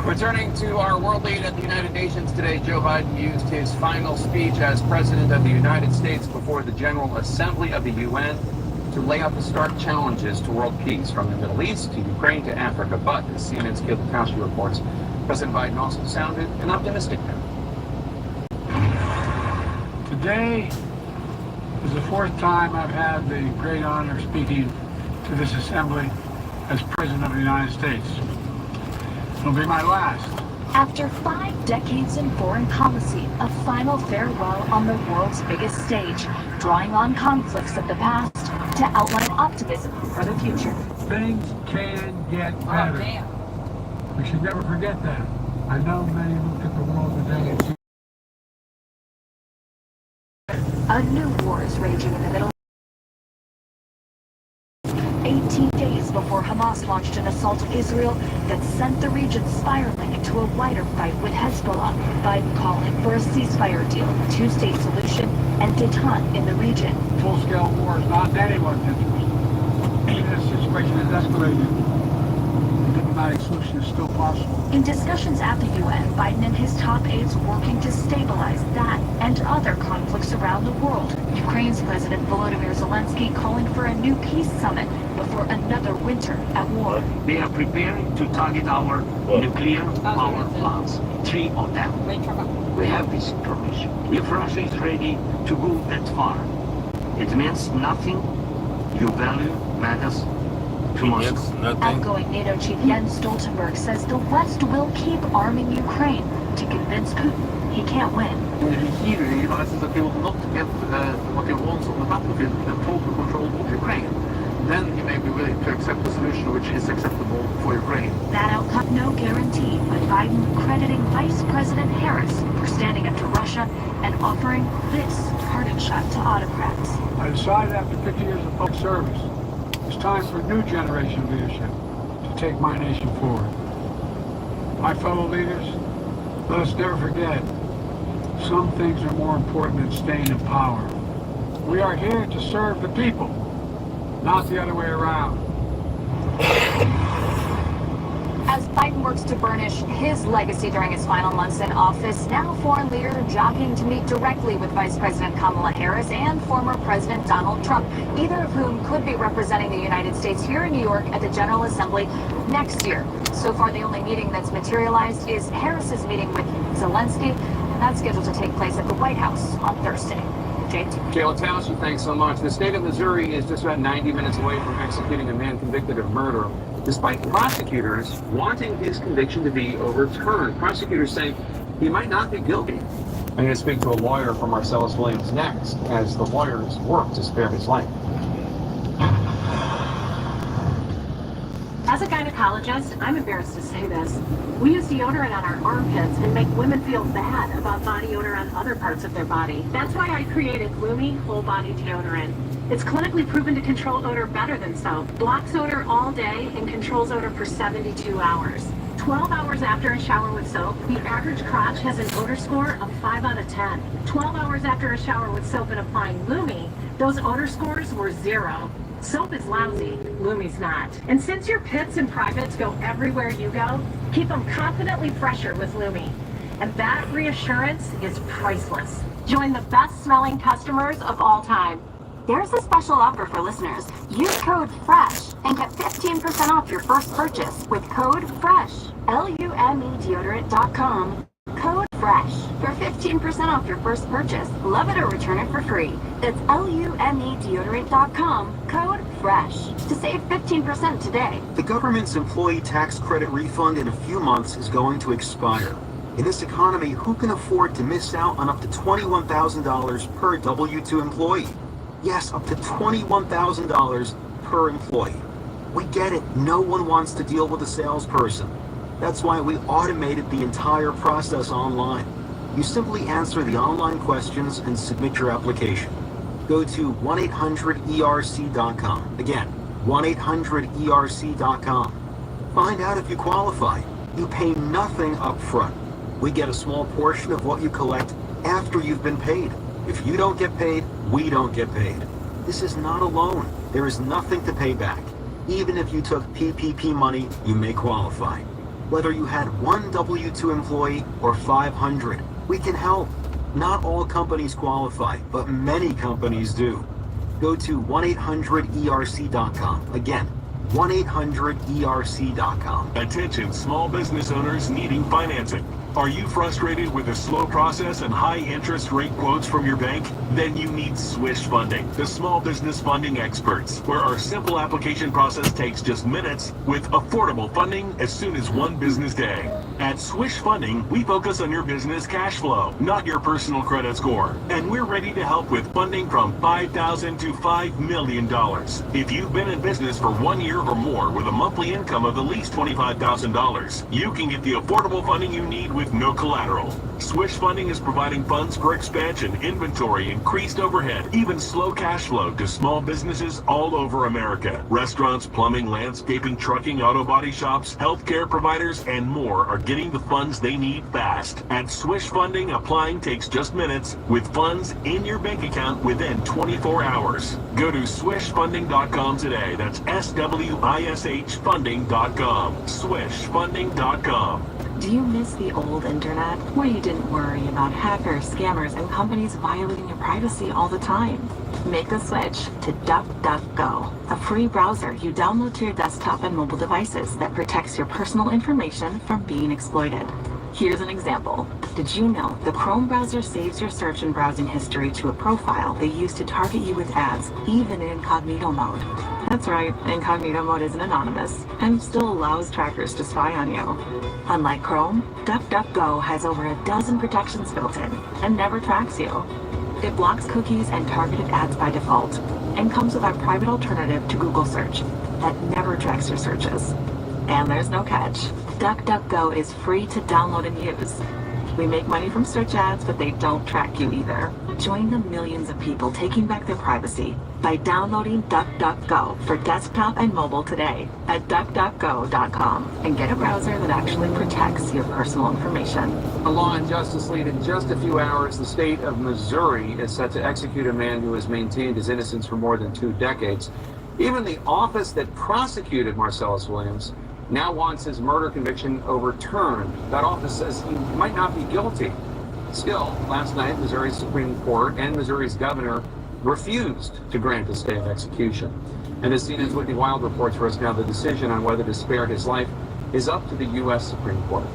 Returning to our world lead at the United Nations today, Joe Biden used his final speech as President of the United States before the General Assembly of the UN to to lay out the stark challenges to world peace, from the Middle East to Ukraine to Africa. But, as CNN's Gil Kowski reports, President Biden also sounded an optimistic note. Today is the fourth time I've had the great honor of speaking to this assembly as President of the United States. It'll be my last. After 5 decades in foreign policy, a final farewell on the world's biggest stage, drawing on conflicts of the past to outline optimism for the future. Things can get better. We should never forget that. I know many look at the world today and see a new war is raging in the Middle East. 18 days before Hamas launched an assault on Israel that sent the region spiraling into a wider fight with Hezbollah, Biden calling for a ceasefire deal, two-state solution, and détente in the region. Full-scale war is not in anyone's interest. Even if the situation is escalated, a diplomatic solution is still possible. In discussions at the UN, Biden and his top aides working to stabilize that and other conflicts around the world. Ukraine's President Volodymyr Zelensky calling for a new peace summit before another winter at war. They are preparing to target our nuclear power plants, 3 of them. We have this information. If Russia is ready to go that far, it means nothing you value matters to Moscow. Outgoing NATO chief Jens Stoltenberg says the West will keep arming Ukraine to convince Putin he can't win. He realizes that he will not get what he wants on the battlefield, the total control of Ukraine. Then he may be willing to accept a solution which is acceptable for Ukraine. That outcome no guarantee, but Biden crediting Vice President Harris for standing up to Russia and offering this parting shot to autocrats. I decided after 50 years of public service, it's time for a new generation of leadership to take my nation forward. My fellow leaders, let us never forget, some things are more important than staying in power. We are here to serve the people, not the other way around. As Biden works to burnish his legacy during his final months in office, now foreign leader jockeying to meet directly with Vice President Kamala Harris and former President Donald Trump, either of whom could be representing the United States here in New York at the General Assembly next year. So far, the only meeting that's materialized is Harris's meeting with Zelensky, and that's scheduled to take place at the White House on Thursday. Jay Latowski, thanks so much. The state of Missouri is just about 90 minutes away from executing a man convicted of murder, despite prosecutors wanting his conviction to be overturned. Prosecutors say he might not be guilty. I'm going to speak to a lawyer from Marcellus Williams next, as the lawyers work to spare his life. As a gynecologist, I'm embarrassed to say this. We use deodorant on our armpits and make women feel bad about body odor on other parts of their body. That's why I created Lumi Whole Body Deodorant. It's clinically proven to control odor better than soap, blocks odor all day, and controls odor for 72 hours. 12 hours after a shower with soap, the average crotch has an odor score of 5 out of 10. 12 hours after a shower with soap and applying Lumi, those odor scores were 0. Soap is lousy, Lumi's not. And since your pits and privates go everywhere you go, keep them confidently fresher with Lumi. And that reassurance is priceless. Join the best smelling customers of all time. There's a special offer for listeners. Use code FRESH and get 15% off your first purchase with code FRESH. LumeDeodorant.com. Code FRESH for 15% off your first purchase. Love it or return it for free. That's LumeDeodorant.com. Code FRESH to save 15% today. The government's employee tax credit refund in a few months is going to expire. In this economy, who can afford to miss out on up to $21,000 per W-2 employee? Yes, up to $21,000 per employee. We get it. No one wants to deal with a salesperson. That's why we automated the entire process online. You simply answer the online questions and submit your application. Go to 1-800-ERC.com. Again, 1-800-ERC.com. Find out if you qualify. You pay nothing up front. We get a small portion of what you collect after you've been paid. If you don't get paid, we don't get paid. This is not a loan. There is nothing to pay back. Even if you took PPP money, you may qualify. Whether you had one W-2 employee or 500, we can help. Not all companies qualify, but many companies do. go to 1-800-ERC.com. Again, 1-800-ERC.com. Attention small business owners needing financing. Are you frustrated with the slow process and high interest rate quotes from your bank? Then you need Swish Funding, the small business funding experts, where our simple application process takes just minutes with affordable funding as soon as one business day. At Swish Funding, we focus on your business cash flow, not your personal credit score. And we're ready to help with funding from $5,000 to $5 million. If you've been in business for 1 year or more with a monthly income of at least $25,000, you can get the affordable funding you need with no collateral. Swish Funding is providing funds for expansion, inventory, increased overhead, even slow cash flow to small businesses all over America. Restaurants, plumbing, landscaping, trucking, auto body shops, healthcare providers, and more are getting the funds they need fast. At Swish Funding, applying takes just minutes with funds in your bank account within 24 hours. Go to swishfunding.com today. That's SWISH funding.com. Swishfunding.com. Do you miss the old internet, where you didn't worry about hackers, scammers, and companies violating your privacy all the time? Make the switch to DuckDuckGo, a free browser you download to your desktop and mobile devices that protects your personal information from being exploited. Here's an example. Did you know the Chrome browser saves your search and browsing history to a profile they use to target you with ads, even in incognito mode? That's right, incognito mode isn't anonymous and still allows trackers to spy on you. Unlike Chrome, DuckDuckGo has over a dozen protections built in and never tracks you. It blocks cookies and targeted ads by default and comes with our private alternative to Google Search that never tracks your searches. And there's no catch. DuckDuckGo is free to download and use. We make money from search ads, but they don't track you either. Join the millions of people taking back their privacy by downloading DuckDuckGo for desktop and mobile today at duckduckgo.com and get a browser that actually protects your personal information. A law and justice lead in just a few hours. The state of Missouri is set to execute a man who has maintained his innocence for more than 2 decades. Even the office that prosecuted Marcellus Williams now wants his murder conviction overturned. That office says he might not be guilty. Still, last night, Missouri's Supreme Court and Missouri's governor refused to grant a stay of execution. And as CNN's Whitney Wild reports for us now, the decision on whether to spare his life is up to the U.S. Supreme Court.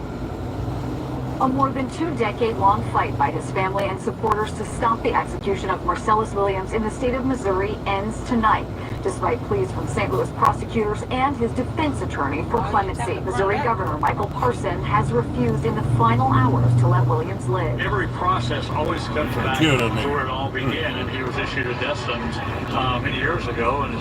A more than 2-decade-long fight by his family and supporters to stop the execution of Marcellus Williams in the state of Missouri ends tonight, despite pleas from St. Louis prosecutors and his defense attorney for clemency. Missouri Governor Michael Parson has refused in the final hours to let Williams live. Every process always comes back to where it all began, and he was issued a death sentence many years ago, and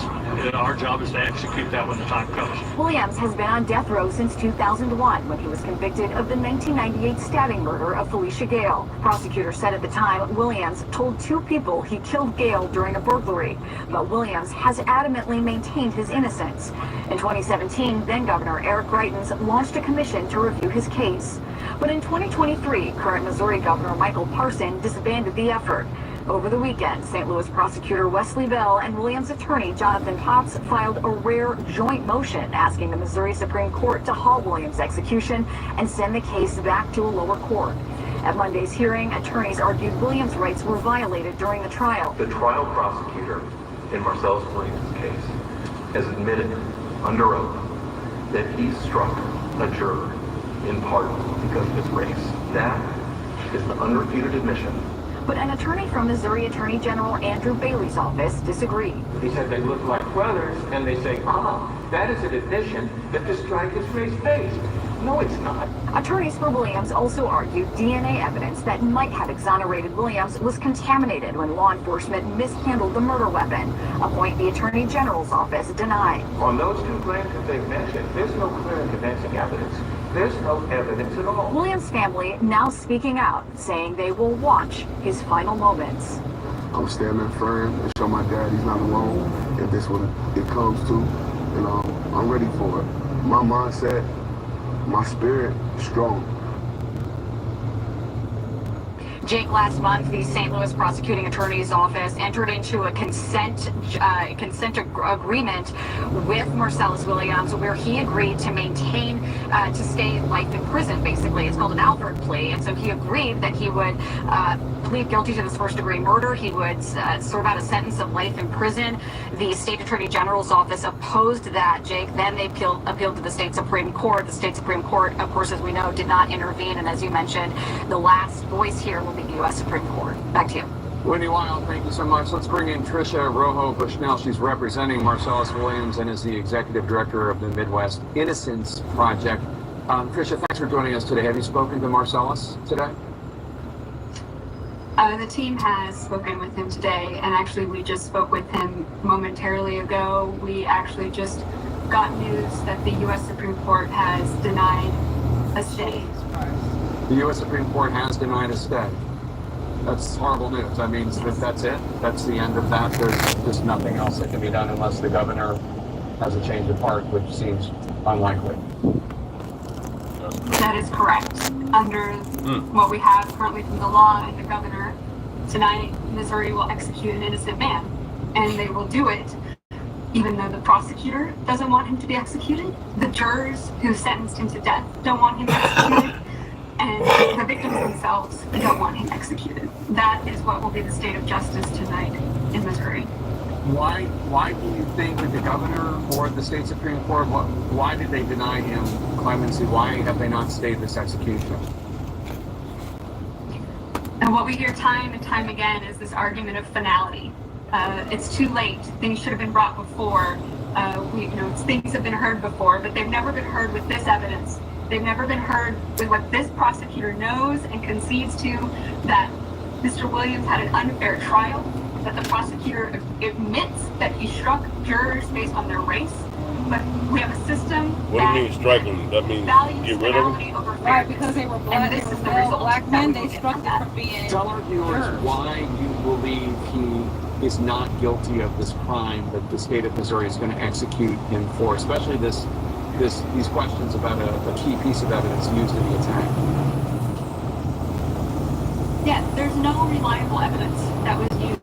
our job is to execute that when the time comes. Williams has been on death row since 2001 when he was convicted of the 1998 stabbing murder of Felicia Gale. Prosecutors said at the time Williams told 2 people he killed Gale during a burglary, but Williams has adamantly maintained his innocence. In 2017, then-Governor Eric Greitens launched a commission to review his case. But in 2023, current Missouri Governor Michael Parson disbanded the effort. Over the weekend, St. Louis prosecutor Wesley Bell and Williams attorney Jonathan Potts filed a rare joint motion asking the Missouri Supreme Court to halt Williams' execution and send the case back to a lower court. At Monday's hearing, attorneys argued Williams' rights were violated during the trial. The trial prosecutor in Marcellus Williams' case has admitted under oath that he struck a juror in part because of his race. That is an unrefuted admission. But an attorney from Missouri Attorney General Andrew Bailey's office disagreed. He said they look like brothers, and they say, that is an admission that the strike is race-based. No, it's not. Attorneys for Williams also argued DNA evidence that might have exonerated Williams was contaminated when law enforcement mishandled the murder weapon, a point the Attorney General's office denied. On those 2 claims that they've mentioned, there's no clear and convincing evidence. There's no evidence at all. Williams' family now speaking out, saying they will watch his final moments. I'm standing firm and show my dad he's not alone if this what it comes to, and I'm ready for it. My mindset, my spirit, strong. Jake, last month, the St. Louis Prosecuting Attorney's Office entered into a consent agreement with Marcellus Williams, where he agreed to maintain, to stay life in prison, basically. It's called an Alford plea. And so he agreed that he would plead guilty to this first-degree murder. He would serve out a sentence of life in prison. The State Attorney General's office opposed that, Jake. Then they appealed to the State Supreme Court. The State Supreme Court, of course, as we know, did not intervene. And as you mentioned, the last voice here will be the U.S. Supreme Court. Back to you. Wendy Wild, thank you so much. Let's bring in Tricia Rojo Bushnell. She's representing Marcellus Williams and is the executive director of the Midwest Innocence Project. Tricia, thanks for joining us today. Have you spoken to Marcellus today? The team has spoken with him today, and actually we just spoke with him momentarily ago. We actually just got news that the U.S. Supreme Court has denied a stay. The U.S. Supreme Court has denied a stay. That's horrible news. That means that that's it. That's the end of that. There's just nothing else that can be done unless the governor has a change of heart, which seems unlikely. That is correct. Under what we have currently from the law and the governor, tonight Missouri will execute an innocent man, and they will do it even though the prosecutor doesn't want him to be executed, the jurors who sentenced him to death don't want him executed, and the victims themselves don't want him executed. That is what will be the state of justice tonight in Missouri. Why do you think that the governor or the state Supreme Court, why did they deny him clemency? Why have they not stayed this execution? And what we hear time and time again is this argument of finality. It's too late. Things should have been brought before. Things have been heard before, but they've never been heard with this evidence. They've never been heard with what this prosecutor knows and concedes to, that Mr. Williams had an unfair trial, that the prosecutor admits that he struck jurors based on their race. But we have a system What do you mean strike them? That means get rid of them? Right, because they were black, and this is the result. Black men, they struck them from being Tell our viewers why you believe he is not guilty of this crime that the state of Missouri is going to execute him for, especially these questions about a key piece of evidence used in the attack. Yeah, there's no reliable evidence that was used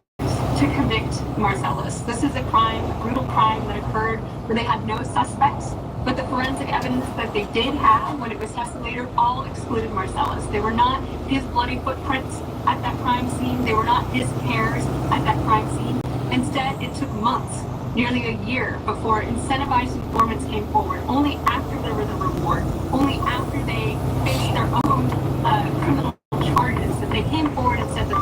to convict Marcellus. This is a crime, a brutal crime that occurred where they had no suspects, but the forensic evidence that they did have when it was tested later all excluded Marcellus. They were not his bloody footprints at that crime scene. They were not his hairs at that crime scene. Instead, it took months, nearly a year, before incentivized informants came forward. Only after there was a reward, only after they faced their own criminal charges, that they came forward and said that.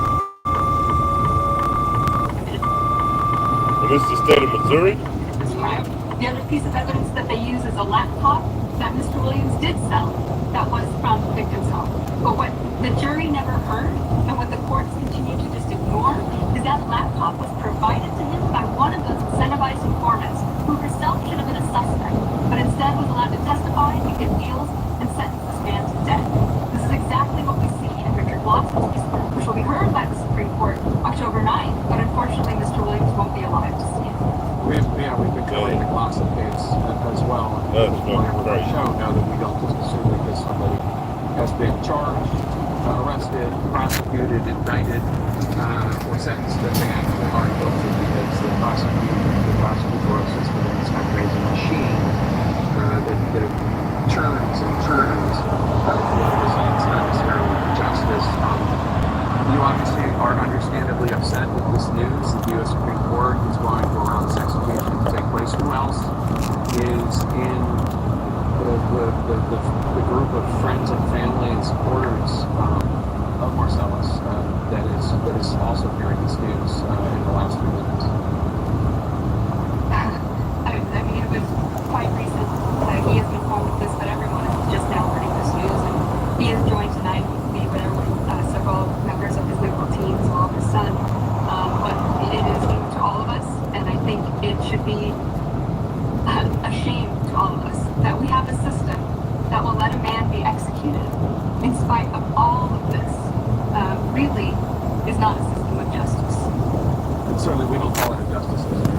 And this is the state of Missouri? This crime. The other piece of evidence that they use is a laptop that Mr. Williams did sell that was from the victim's home. But what the jury never heard, and what the courts continue to just ignore, is that laptop was provided to him by one of those incentivized informants, who herself should have been a suspect, but instead was allowed to testify and get deals and sentence this man to death. This is exactly what we see in Richard Watson's case, which will be heard by the Supreme Court October 9th, but unfortunately Mr. Williams won't be alive to see it. We've been covering the Glossop case as well. That's our show now that we don't just assume because somebody has been charged, arrested, prosecuted, indicted, or sentenced that they actually are guilty, because the prosecutorial system in this country is a machine that churns and churns results not necessarily justice. You obviously are understandably upset with this news that the U.S. Supreme Court is going to allow this execution to take place. Who else is in the group of friends and family and supporters of Marcellus that is also hearing this news in the last few minutes? I mean, it was quite recent that he has been informed of this, but everyone is just now learning this news, and he is joined tonight with me with several members of his legal team, as well as his son. But it is new to all of us, and I think it should be a shame to all of us that we have a system that will let a man be executed in spite of all of this. Really is not a system of justice. And certainly we don't call it a justice system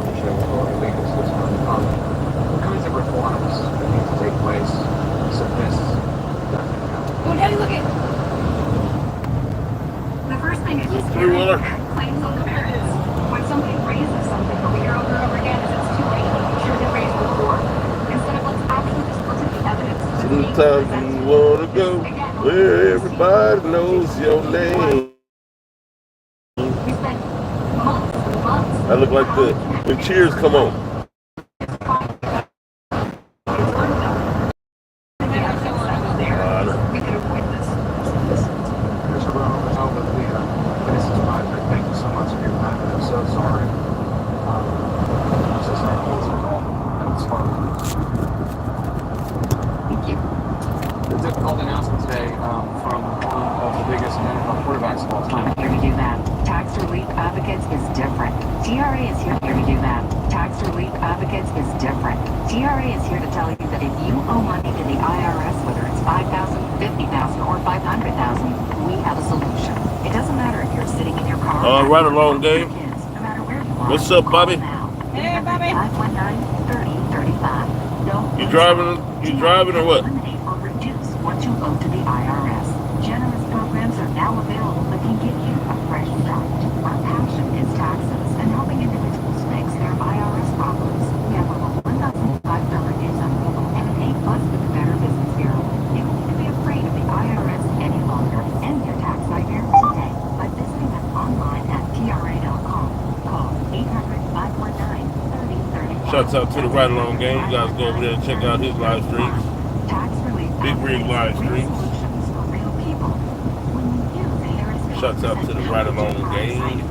or a legal system. What kinds of reforms need to take place so this doesn't happen? Well, how do you look at The sometimes you wanna go where everybody knows your name. I look like the when Cheers come on. Thank you so much for your time. I'm so sorry. It's just not easy at all. It's hard. Thank you. The difficult announcement today from one of the biggest NFL quarterbacks of all time. Here to do that. Tax Relief Advocates is different. TRA is here to do that. Tax Relief Advocates is different. TRA is here to tell you that if you owe money to the IRS, whether it's $5,000, $50,000, or $500,000, we have a solution. It doesn't matter if you're sitting in your car. Right along, Dave. No matter where you are. What's up, Bobby? Hey, Bobby. 519-3035. You driving or what? Eliminate or reduce what you owe to the IRS. Generous programs are now available that can give you a fresh start. Our passion is taxes and helping individuals fix their IRS problems. We have over 1,500 news people and an A+ with the Better Business Bureau. You don't need to be afraid of the IRS any longer. End your tax nightmare today by visiting us online at TRA.com. Call 800-519-3030. Shouts out to the Right Along Gang. You guys go over there and check out his live streams. Big Rig live streams. Shouts out to the Right Along Gang.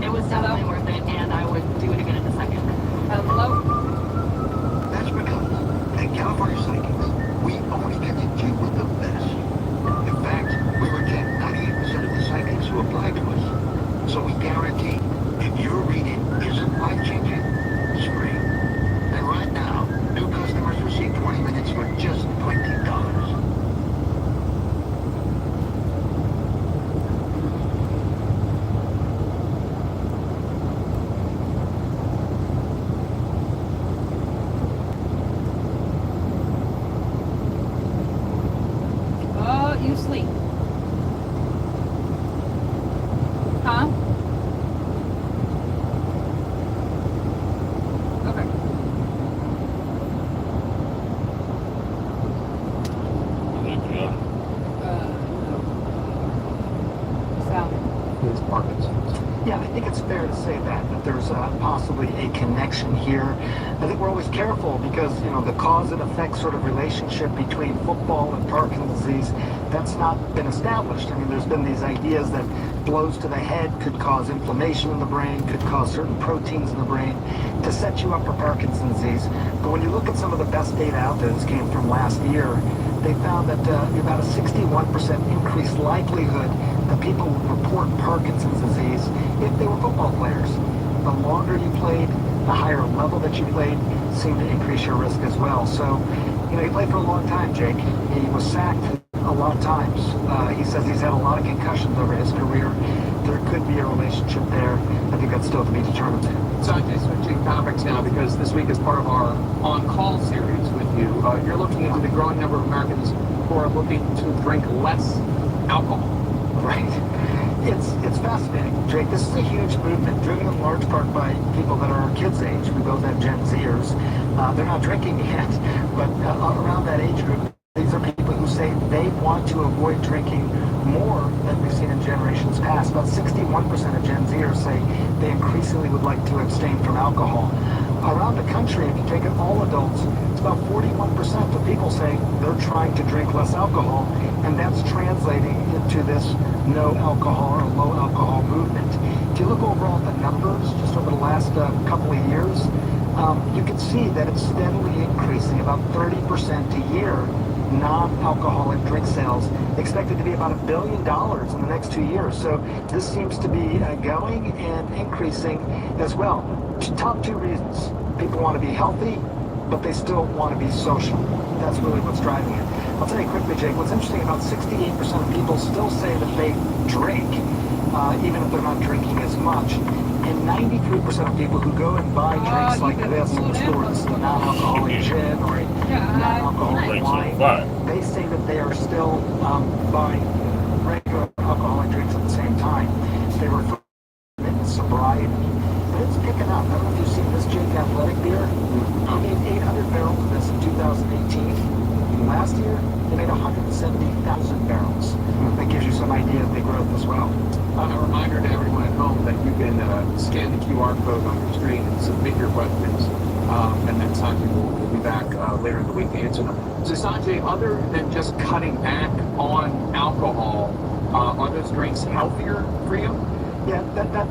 It was definitely worth it, and I would do it again in a second. Hello? That's because at California Psychics, we only connect you with the best. In fact, we reject 98% of the psychics who apply to us. So we guarantee if your reading isn't life-changing, scream. And right now, new customers receive 20 minutes for just $20. You sleep. Huh? Okay. His Parkinson's. Yeah, I think it's fair to say that there's possibly a connection here. I think we're always careful because, you know, the cause and effect sort of relationship between football and Parkinson's disease, that's not been established. I mean, there's been these ideas that blows to the head could cause inflammation in the brain, could cause certain proteins in the brain to set you up for Parkinson's disease. But when you look at some of the best data out there, this came from last year, they found that about a 61% increased likelihood that people would report Parkinson's disease if they were football players. The longer you played, the higher level that you played seemed to increase your risk as well. So You know, he played for a long time, Jake. He was sacked a lot of times. He says he's had a lot of concussions over his career. There could be a relationship there. I think that's still to be determined. Sanjay, switching topics now, because this week is part of our on-call series with you. You're looking into the growing number of Americans who are looking to drink less alcohol. Right. It's fascinating, Jake. This is a huge movement driven in large part by people that are our kids' age. We both have Gen Zers. They're not drinking yet, but around that age group, these are people who say they want to avoid drinking more than we've seen in generations past. About 61% of Gen Zers say they increasingly would like to abstain from alcohol. Around the country, if you take it all adults, it's about 41% of people say they're trying to drink less alcohol, and that's translating into this no alcohol or low alcohol movement. If you look overall at the numbers, just over the last couple of years, you can see that it's steadily increasing, about 30% a year. Non-alcoholic drink sales expected to be about $1 billion in the next 2 years. So this seems to be going and increasing as well. Top two reasons. People want to be healthy, but they still want to be social. That's really what's driving it. I'll tell you quickly, Jake, what's interesting, about 68% of people still say that they drink, even if they're not drinking as much. And 93% of people who go and buy drinks like this in stores, a non-alcoholic gin or a non-alcoholic wine, they say that they are still buying regular alcoholic drinks at the same time. They refer to sobriety. But it's picking up. I don't know if you've seen this Jake Athletic beer. They made 800 barrels of this in 2018. Last year, they made 170,000 barrels. That gives you some idea of the growth as well. A reminder to everyone at home that you can scan the QR code on your screen and submit your questions, and then Sanjay will be back later in the week to answer them. So Sanjay, other than just cutting back on alcohol, are those drinks healthier for you? Yeah,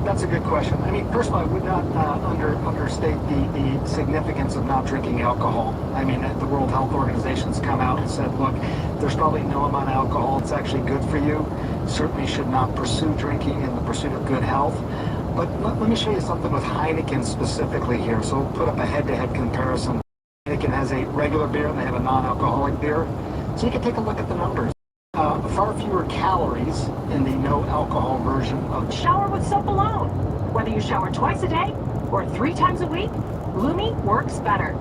that's a good question. I mean, first of all, I would not understate the significance of not drinking alcohol. I mean, the World Health Organization's come out and said, look, there's probably no amount of alcohol that's actually good for you. Certainly should not pursue drinking in the pursuit of good health. But let me show you something with Heineken specifically here. So we'll put up a head-to-head comparison. Heineken has a regular beer and they have a non-alcoholic beer. So you can take a look at the numbers. Far fewer calories in the no-alcohol version of... Shower with soap alone. Whether you shower twice a day or 3 times a week, Lumi works better.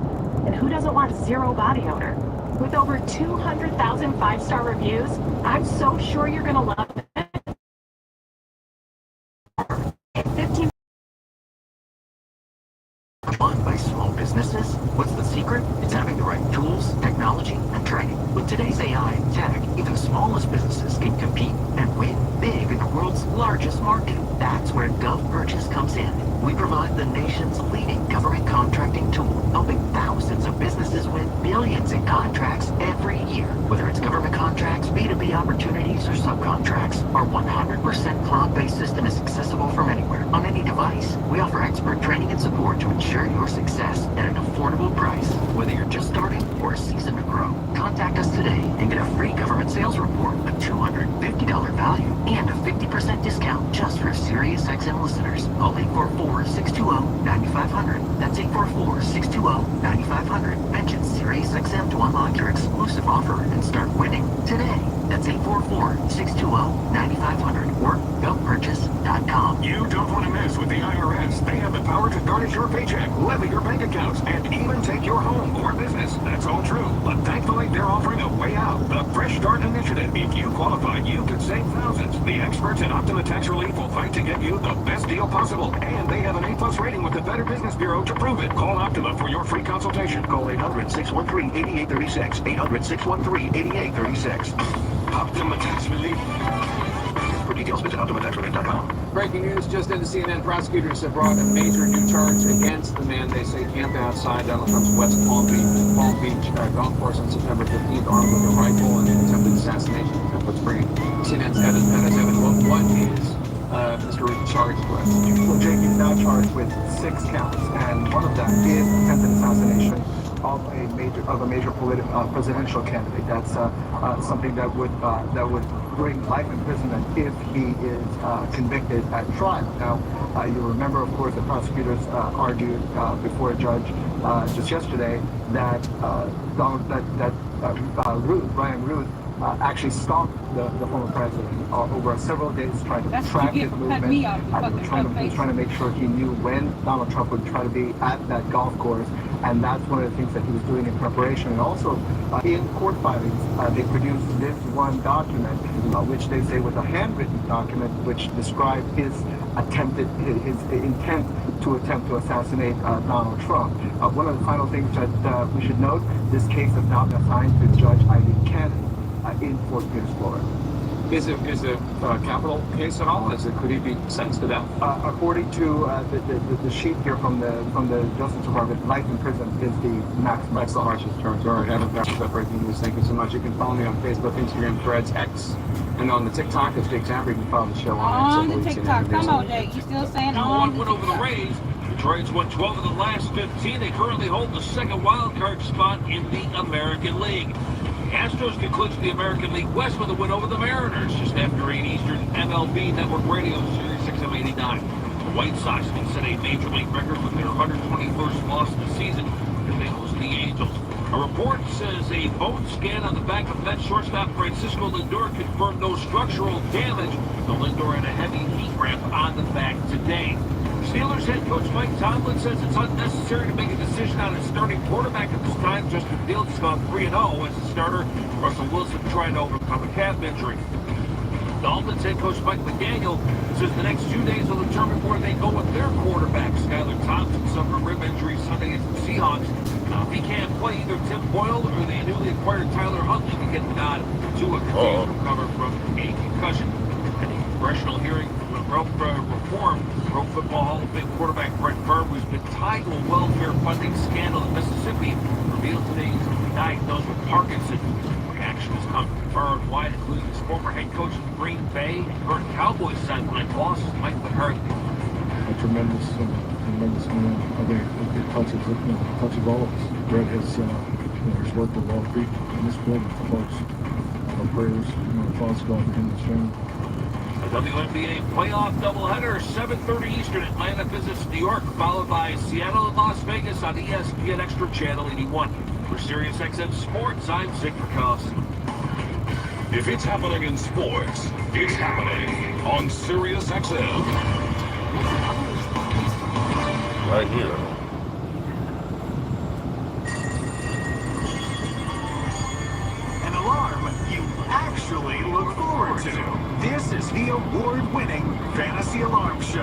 And who doesn't want zero body odor? With over 200,000 5-star reviews, I'm so sure you're going to love it. 15 Run by small businesses? What's the secret? It's having the right tools, technology, and training. With today's AI and tech, even the smallest businesses can compete and win big in the world's largest market. That's where GovPurchase comes in. We provide the nation's leading government contracting tool, helping thousands of businesses win billions in contracts every year. Whether it's government contracts, B2B opportunities, or subcontracts, our 100% cloud-based system is accessible from anywhere, on any device. We offer expert training and support to ensure your success at an affordable price. Whether you're just starting or a seasoned pro, contact us today and get a free government sales report, a $250 value, and a 50% discount just for SiriusXM listeners. Call 844-620-9500. That's 844-620-9500. Mention SiriusXM to unlock your exclusive offer and start winning today. That's 844-620-9500 or GovPurchase.com. You don't want to mess with the IRS. They have the power to garnish your paycheck, levy your bank accounts, and even take your home or business. That's all true. But thankfully, they're offering a way out. The Fresh Start Initiative. If you qualify, you could save thousands. The experts at Optima Tax Relief will fight to get you the best deal possible. And they have an A+ rating with the Better Business Bureau to prove it. Call Optima for your free consultation. Call 800-613-8836. 800-613-8836. Optima Tax Relief. For details, visit OptimaTaxRelief.com. Breaking news just into CNN. Prosecutors have brought a major new charge against the man they say camped outside Donald Trump's West Palm Beach golf course on September 15th, armed with a rifle and attempted assassination. That's what's bringing CNN's Evan Evans. What is Mr. Reed charged with? Well, Jake is now charged with 6 counts, and one of them is attempted assassination of a major presidential candidate. That's something that would bring life imprisonment if he is convicted at trial. Now, you'll remember, of course, the prosecutors argued before a judge just yesterday that Ryan Ruth, actually stopped the former president over several days, trying to track his movement. He was trying to make sure he knew when Donald Trump would try to be at that golf course, and that's one of the things that he was doing in preparation. And also, in court filings, they produced this one document, which they say was a handwritten document, which described his intent to assassinate Donald Trump. One of the final things that we should note: this case is now assigned to Judge Eileen Cannon in Fort Pierce, Florida. Is it a capital case at all? Could he be sentenced to death? According to the sheet here from the Justice Department, life in prison is the maximum. That's the harshest terms. All right, Evan, that's that breaking news. Thank you so much. You can follow me on Facebook, Instagram, Threads, X, and on the TikTok as Jake Zamper. You can follow the show on the TikTok. Come on, Jake. You still saying on the TikTok? Over the Rays. Detroit's won 12 of the last 15. They currently hold the second wild card spot in the American League. The Astros can clinch the American League West with a win over the Mariners just after 8 Eastern MLB Network Radio Series 689. The White Sox can set a major league record with their 121st loss of the season as they host the Angels. A report says a bone scan on the back of Mets shortstop Francisco Lindor confirmed no structural damage. The Lindor had a heavy heat ramp on the back today. Steelers head coach Mike Tomlin says it's unnecessary to make a decision on his starting quarterback at this time. Justin Fields has gone 3-0 as a starter. Russell Wilson trying to overcome a calf injury. Dolphins head coach Mike McDaniel says the next 2 days will determine where they go with their quarterback. Skylar Thompson suffered a rib injury Sunday against the Seahawks. Now, if he can't play, either Tim Boyle or the newly acquired Tyler Huntley can get the nod to a recover from a concussion. And a congressional hearing reform. Pro Football Hall of Fame quarterback Brett Favre, who's been tied to a welfare funding scandal in Mississippi, revealed today he's been diagnosed with Parkinson's. Reaction has come far and wide, including his former head coach of Green Bay and current Cowboys sideline boss, Mike McCarthy. A tremendous man. I think it touches all of us. Brett has he's worked with all three in this building. Folks, our prayers, thoughts go out to him and his family. The WNBA playoff doubleheader, 7:30 Eastern. Atlanta visits New York, followed by Seattle and Las Vegas on ESPN Extra Channel 81. For SiriusXM Sports, I'm Zig Verkos. If it's happening in sports, it's happening on SiriusXM. Right here. An alarm you actually look forward to. This is the award-winning Fantasy Alarm Show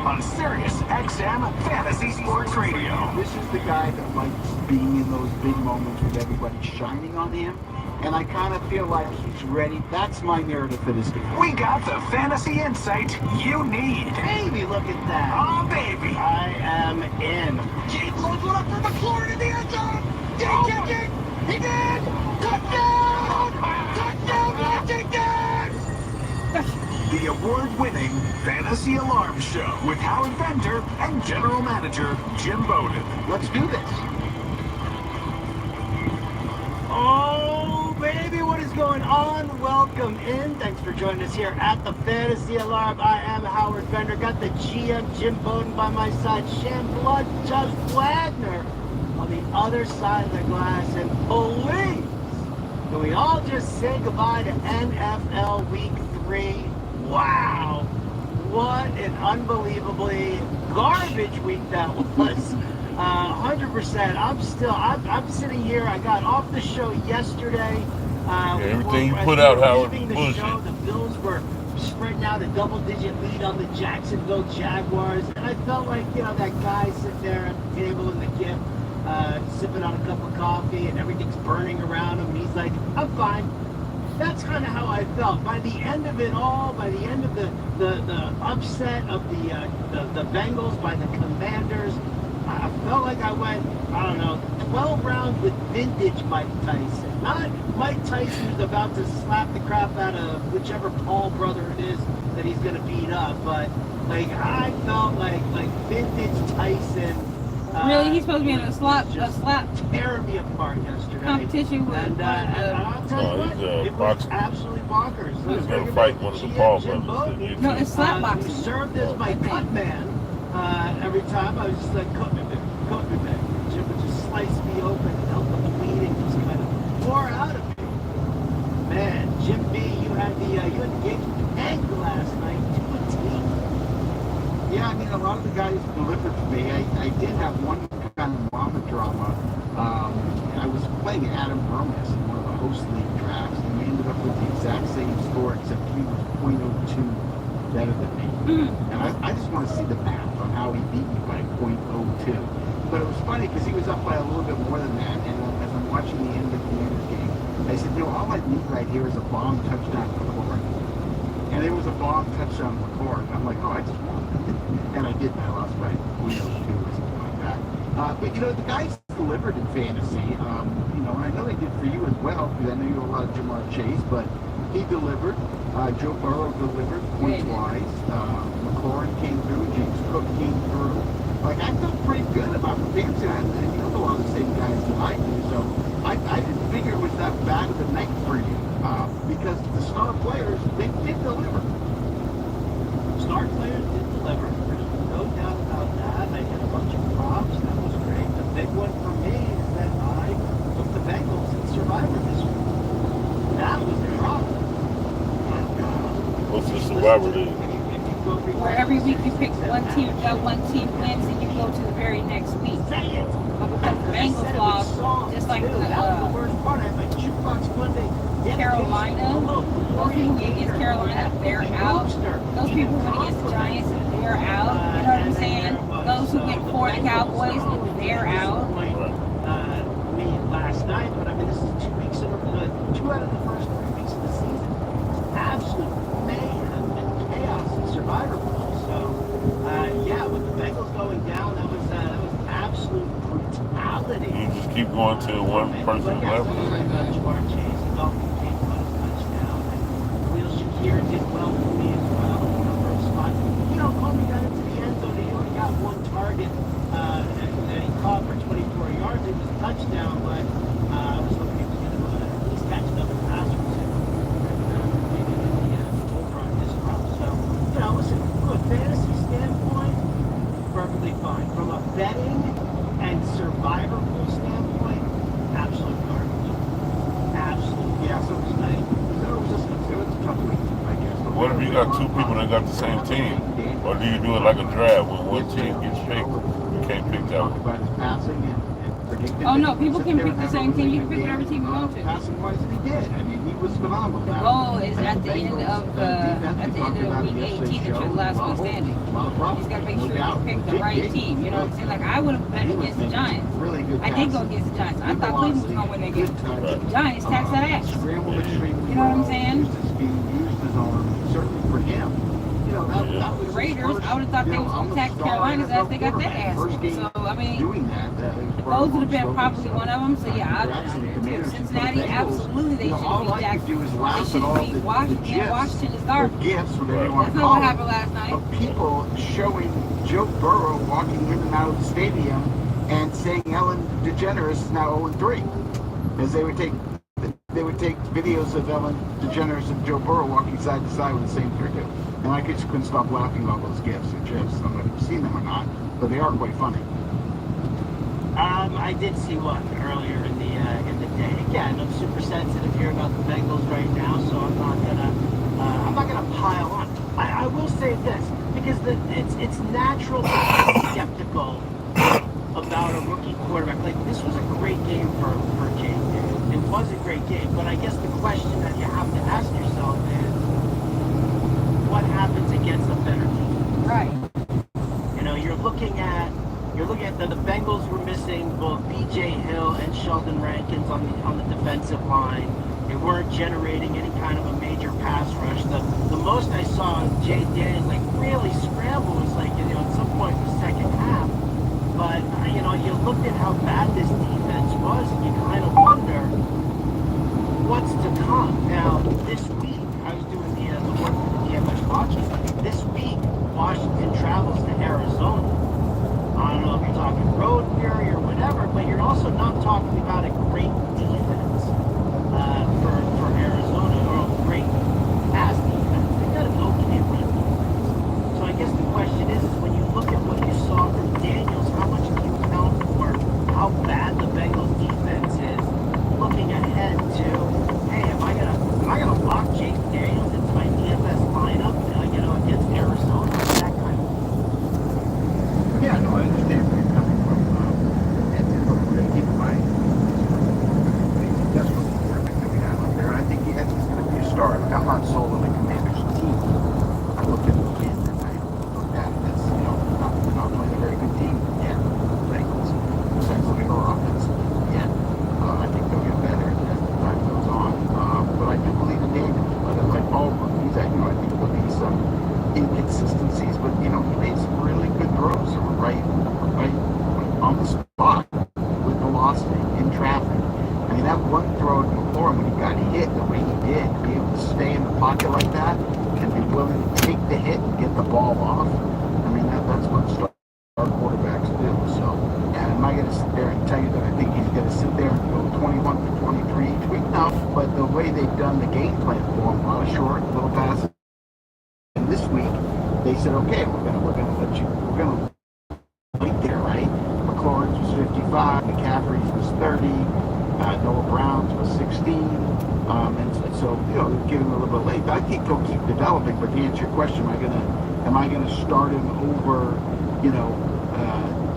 on SiriusXM Fantasy Sports Radio. This is the guy that likes being in those big moments with everybody shining on him. And I kind of feel like he's ready. That's my narrative for this game. We got the fantasy insight you need. Baby, look at that. Oh, baby. I am in. Jake loads one up from the floor to the end zone. Jake. He did. Touchdown. Touchdown, Washington. The award-winning Fantasy Alarm Show with Howard Bender and General Manager Jim Bowden. Let's do this. Oh, baby, what is going on? Welcome in. Thanks for joining us here at the Fantasy Alarm. I am Howard Bender. Got the GM, Jim Bowden, by my side. Sham Blood, Josh Wagner on the other side of the glass. And please, can we all just say goodbye to NFL Week 3? Wow. What an unbelievably garbage week that was. 100%. I'm sitting here. I got off the show yesterday. Everything you put out, Howard. The show, the Bills were spreading out a double-digit lead on the Jacksonville Jaguars, and I felt like, that guy sitting there at the table in the gift, sipping on a cup of coffee, and everything's burning around him, and he's like, I'm fine. That's kind of how I felt. By the end of it all, by the end of the upset of the Bengals by the Commanders, I felt like I went, 12 rounds with vintage Mike Tyson. Not Mike Tyson who's about to slap the crap out of whichever Paul brother it is that he's going to beat up. But, I felt like vintage Tyson. Really? He's supposed to be in a slap tearing me apart yesterday. Competition with and I'll tell you what, it was absolutely bonkers. He's going to fight one of the Paul brothers. No, it's slap boxing. He served as my cut man every time. I was just like, cut me, baby. Jim would slice me open and help the bleeding just kind of pour out of me. Man, Jim B, you had the game pegged last night to a T. Yeah, I mean, a lot of the guys delivered for me. I did have one kind of mama drama. I was playing Adam Romas in one of the host league drafts, and we ended up with the exact same score, except he was 0.02 better than me. And I just want to see the math on how he beat me by 0.02. But it was funny because he was up by a little bit more than that, and as I'm watching the end of the Commanders game, I said, all I need right here is a bomb touchdown McCord. And there was a bomb touchdown McCord. And I'm like, I just won. And I did, and I lost by 0.02 or something like that. But, the guys delivered in fantasy. And I know they did for you as well, because I know you a lot of Jamar Chase, but he delivered. Joe Burrow delivered points-wise. McLaurin came through. James Cook came through. Like, I felt pretty good about the fantasy. And you know a lot of the same guys that I do, so I didn't figure it was that bad of a night for you. Because the star players, they did deliver. Star players did deliver. There's no doubt about that. I had a bunch of props. That was great. The big one for me is that I took the Bengals in Survivor this week. That was the problem. What's the Survivor League? Where every week you pick one team wins and you go to the very next week. But because the Bengals lost, just like the Carolina, those people went against Carolina, they're out. Those people went against the Giants, they're out. You know what I'm saying? Those who went for the Cowboys, they're out. Me last night, but I mean, this is 2 weeks in a row. 2 out of the first 3 weeks of the season. Absolute mayhem and chaos in Survivor Pool. So, with the Bengals going down, that was absolute brutality. You just keep going till one person left. Jamar Chase, he got a touchdown. And Will Shakir did well for me as well. First spot. Kobe got into the end zone. He only got one target, and he caught for 24 yards. It was a touchdown, but I was hoping he was going to at least catch another pass or two. Maybe over on this prop. So, listen, from a fantasy standpoint, perfectly fine. From a betting and survivor pool standpoint, absolute garbage. Absolute. Yeah, so it was nice. So it was just a tough week, I guess. What if you got two people that got the same team? Or do you do it like a draft when one team gets picked? You can't pick that one. Oh no, people can pick the same team. You can pick whatever team you want to. Passing wise, he did. I mean, he was phenomenal. The goal is at the end of week 18 that you're the last one standing. You just gotta make sure you pick the right team. You know what I'm saying? Like I would have bet against the Giants. I did go against the Giants. I thought Cleveland was gonna win that game. The Giants taxed that ass. You know what I'm saying? Certainly for him. The Raiders, I would have thought they was going to tax Carolina's ass. They got that ass. So, I mean, those would have been probably one of them. So, Cincinnati, absolutely, they should be Jacksonville. They should be Washington. Washington is garbage. That's not what happened last night. Of people showing Joe Burrow walking in and out of the stadium and saying Ellen DeGeneres is now 0-3. As they would take videos of Ellen DeGeneres and Joe Burrow walking side to side with the same cricket. And I just couldn't stop laughing at all those gifs and gifs. I don't know if you've seen them or not, but they are quite funny. I did see one earlier in the day. Again, I'm super sensitive here about the Bengals right now, so I'm not gonna pile on. I will say this because it's natural to be skeptical about a rookie quarterback. Like this was a great game for James. It was a great game, but I guess the question that you have to ask yourself is, what happens against a better team? Right. You're looking at the Bengals were missing both B.J. Hill and Sheldon Rankins on the defensive line. They weren't generating any kind of a major pass rush. The most I saw Jay Daniels like really scramble was like at some point in the second half. But you looked at how bad this defense was, and you kind of wonder what's to come. Now this week, I was doing the work for the DFS watches. This week, Washington travels to Arizona. I don't know if you're talking road fury or whatever, but you're also not talking about a great defense for Arizona or a great pass defense. They got an okay run defense. So I guess the question is when you look at what you saw from Daniels, how much do you count for how bad the start. Like, I'm not sold on the Commanders team. I look at the win and I look at it as, not playing a very good team. Yeah. Bengals. Depends on your offense. Yeah. I think they'll get better as the time goes on. But I do believe in Daniels. Like all rookies, I think there'll be some inconsistencies, but he made some really good throws that were right on the spot with velocity in traffic. I mean, that one throw to McLaurin when he got hit the way he did, to be able to stay in the pocket like that and be willing to take the hit and get the ball off. I mean, that's what star quarterbacks do. So, and am I going to sit there and tell you that I think he's going to sit there and go 21 for 23 each week? No, but the way they've done the game plan for him, a lot of short, little passes. And this week, they said, okay, we're gonna let you, we're gonna wait there, right? McLaurin's was 55, McCaffrey's was 30, Noah Brown's was 16, and so they're giving him a little bit late. I think he'll keep developing. But to answer your question, am I gonna start him over,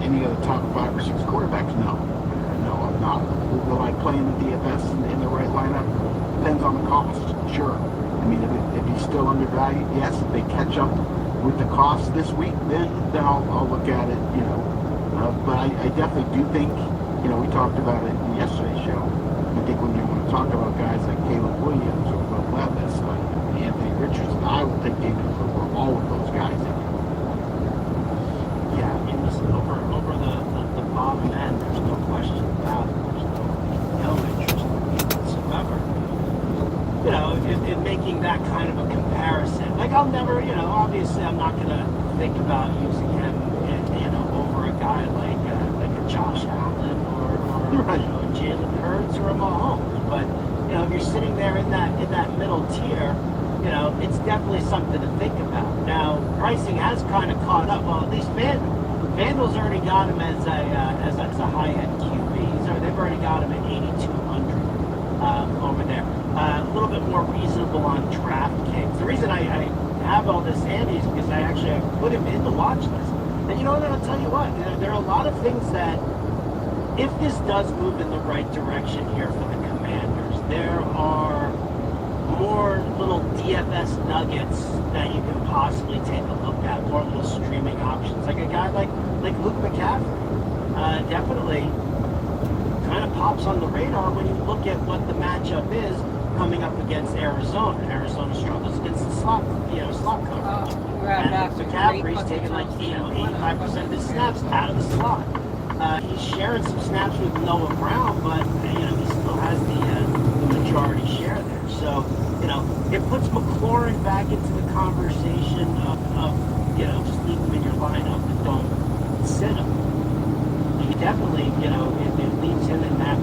any of the top 5 or 6 quarterbacks? No, I'm not. Will I play in the DFS in the right lineup? Depends on the cost. Sure. I mean, if he's still undervalued, yes. If they catch up with the cost this week, then I'll look at it, but I definitely do think, we talked about it in yesterday's show. I think when you want to talk about guys like Caleb Williams or Will Levis, Anthony Richardson, I will take Daniels over all of those guys. Yeah, I mean, listen, over the bottom end, there's no question about it. There's no interest whatsoever. In making that kind of a comparison. Like, I'll never, obviously I'm not going to think about using him, over a guy like a Josh Allen or Jalen Hurts or a Mahomes. But, if you're sitting there in that middle tier, it's definitely something to think about. Now, pricing has kind of caught up. Well, at least FanDuel's already got him as a high-end QB. They've already got him at 8,200 over there. A little bit more reasonable on DraftKings. The reason I have all this handy is because I put him in the watch list. And I'll tell you what, there are a lot of things that, if this does move in the right direction here for the Commanders, there are more little DFS nuggets that you can possibly take a look at, more little streaming options. Like a guy like Luke McCaffrey, definitely kind of pops on the radar when you look at what the matchup is coming up against Arizona. Arizona struggles against the slot coverage. And McCaffrey's taking 85% of his snaps out of the slot. He's sharing some snaps with Noah Brown, but he still has the majority share there. So it puts McLaurin back into the conversation of just leave him in your lineup and don't sit him. You definitely it leaves him in that.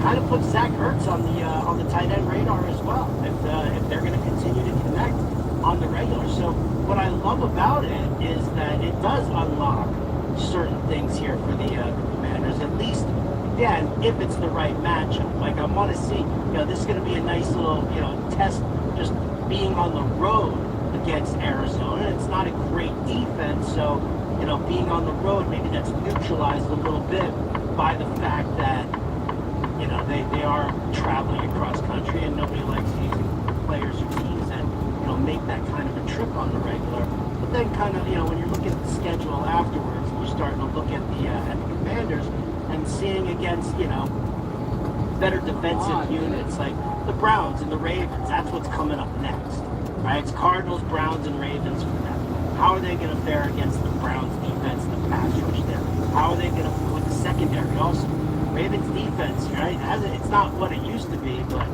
Kind of puts Zach Ertz on the tight end radar as well, if they're going to continue to connect on the regular. So what I love about it is that it does unlock certain things here for the Commanders, at least, again, if it's the right matchup. Like, I want to see, this is going to be a nice little, test, just being on the road against Arizona. It's not a great defense, so, being on the road, maybe that's neutralized a little bit by the fact that they are traveling across country, and nobody likes using players or teams that make that kind of a trip on the regular. But then kind of when you're looking at the schedule afterwards, and you're starting to look at the Commanders and seeing against better defensive units like the Browns and the Ravens. That's what's coming up next, right? It's Cardinals, Browns, and Ravens for them. How are they going to fare against the Browns defense, the pass rush there? How are they going to with the secondary also? Ravens defense, right? It's not what it used to be, but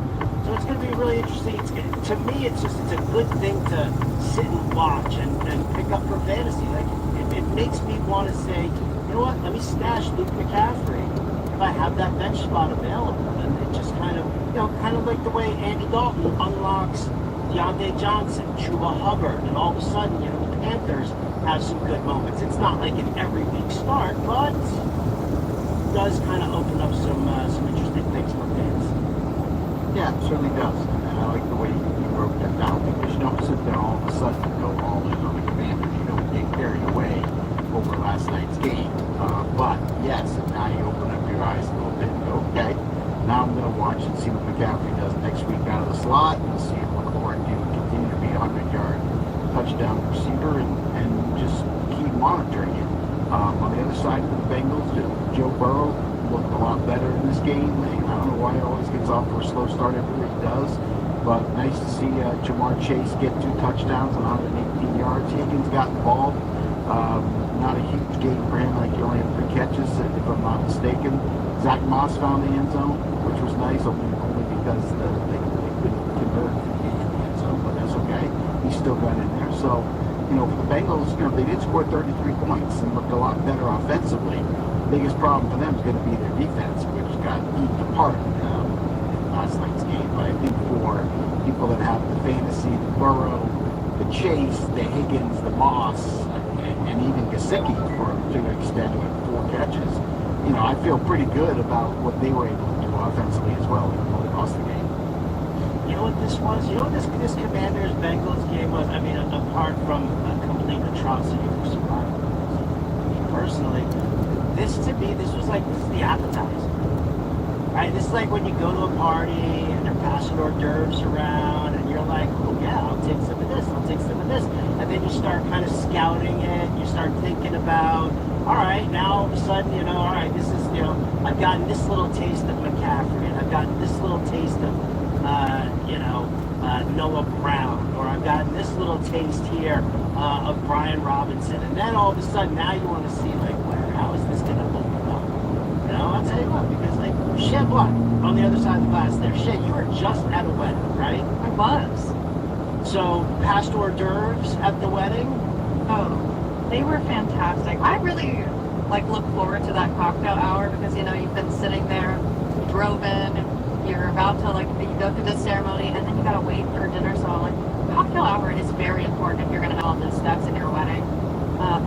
so it's going to be really interesting. To me, it's a good thing to sit and watch and pick up for fantasy. Like it makes me want to say, you know what? Let me stash Luke McCaffrey if I have that bench spot available. And it just kind of like the way Andy Dalton unlocks Deontay Johnson, Chuba Hubbard, and all of a sudden, the Panthers have some good moments. It's not like an every week start, but does kind of open up some interesting things for fans. Yeah, it certainly does. And I like the way you broke that down, because you don't sit there all of a sudden and go all in on the Commanders. You don't get carried away over last night's game. But yes, now you open up your eyes a little bit and go, okay, now I'm going to watch and see what McCaffrey does next week out of the slot, and see what touchdown receiver and just keep monitoring it. On the other side of the Bengals, Joe Burrow looked a lot better in this game. I don't know why he always gets off for a slow start every year he does, but nice to see Jamar Chase get 2 touchdowns and 118 yards. Higgins got involved. Not a huge game for him. Like he only had 3 catches, if I'm not mistaken. Zach Moss found the end zone, which was nice, only because they couldn't convert in the end zone, but that's okay. He still got in there. So, for the Bengals, they did score 33 points and looked a lot better offensively. The biggest problem for them is going to be their defense, which got eaten apart in last night's game. But I think for people that have the fantasy, the Burrow, the Chase, the Higgins, the Moss, and even Gesicki to an extent with 4 catches, I feel pretty good about what they were able to do offensively as well in the lost the game. You know what this was? You know what this Commanders Bengals game was? I mean, apart from a complete atrocity for survival. Personally, this was the appetizer. Right? This is like when you go to a party and they're passing hors d'oeuvres around and you're like, oh yeah, I'll take some of this, I'll take some of this. And then you start kind of scouting it, you start thinking about, all right, now all of a sudden, all right, this is, I've gotten this little taste of McCaffrey, and I've gotten this little taste of, Noah Brown, or I've gotten this little taste here of Brian Robinson. And then all of a sudden, now you want to see, how is this going to open up? I'll tell you what, because, Shed Blunt, on the other side of the glass there. Shed, you were just at a wedding, right? I was. So, past hors d'oeuvres at the wedding? Oh, they were fantastic. I really look forward to that cocktail hour because you've been sitting there, you drove in, you're about to you go through the ceremony, and then you gotta wait for dinner. So cocktail hour is very important if you're gonna have all the steps in your wedding.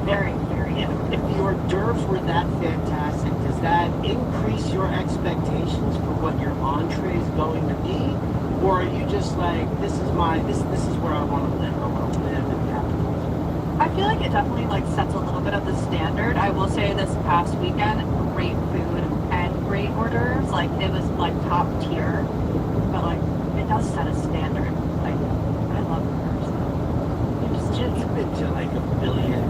Very, very important. If the hors d'oeuvres were that fantastic, does that increase your expectations for what your entree is going to be, or are you just this is where I want to live? I want to live in capitalism. I feel like it definitely sets a little bit of the standard. I will say this past weekend, great food and great hors d'oeuvres. It was top tier, but it does set a standard. I love hors d'oeuvres. You've been to a billion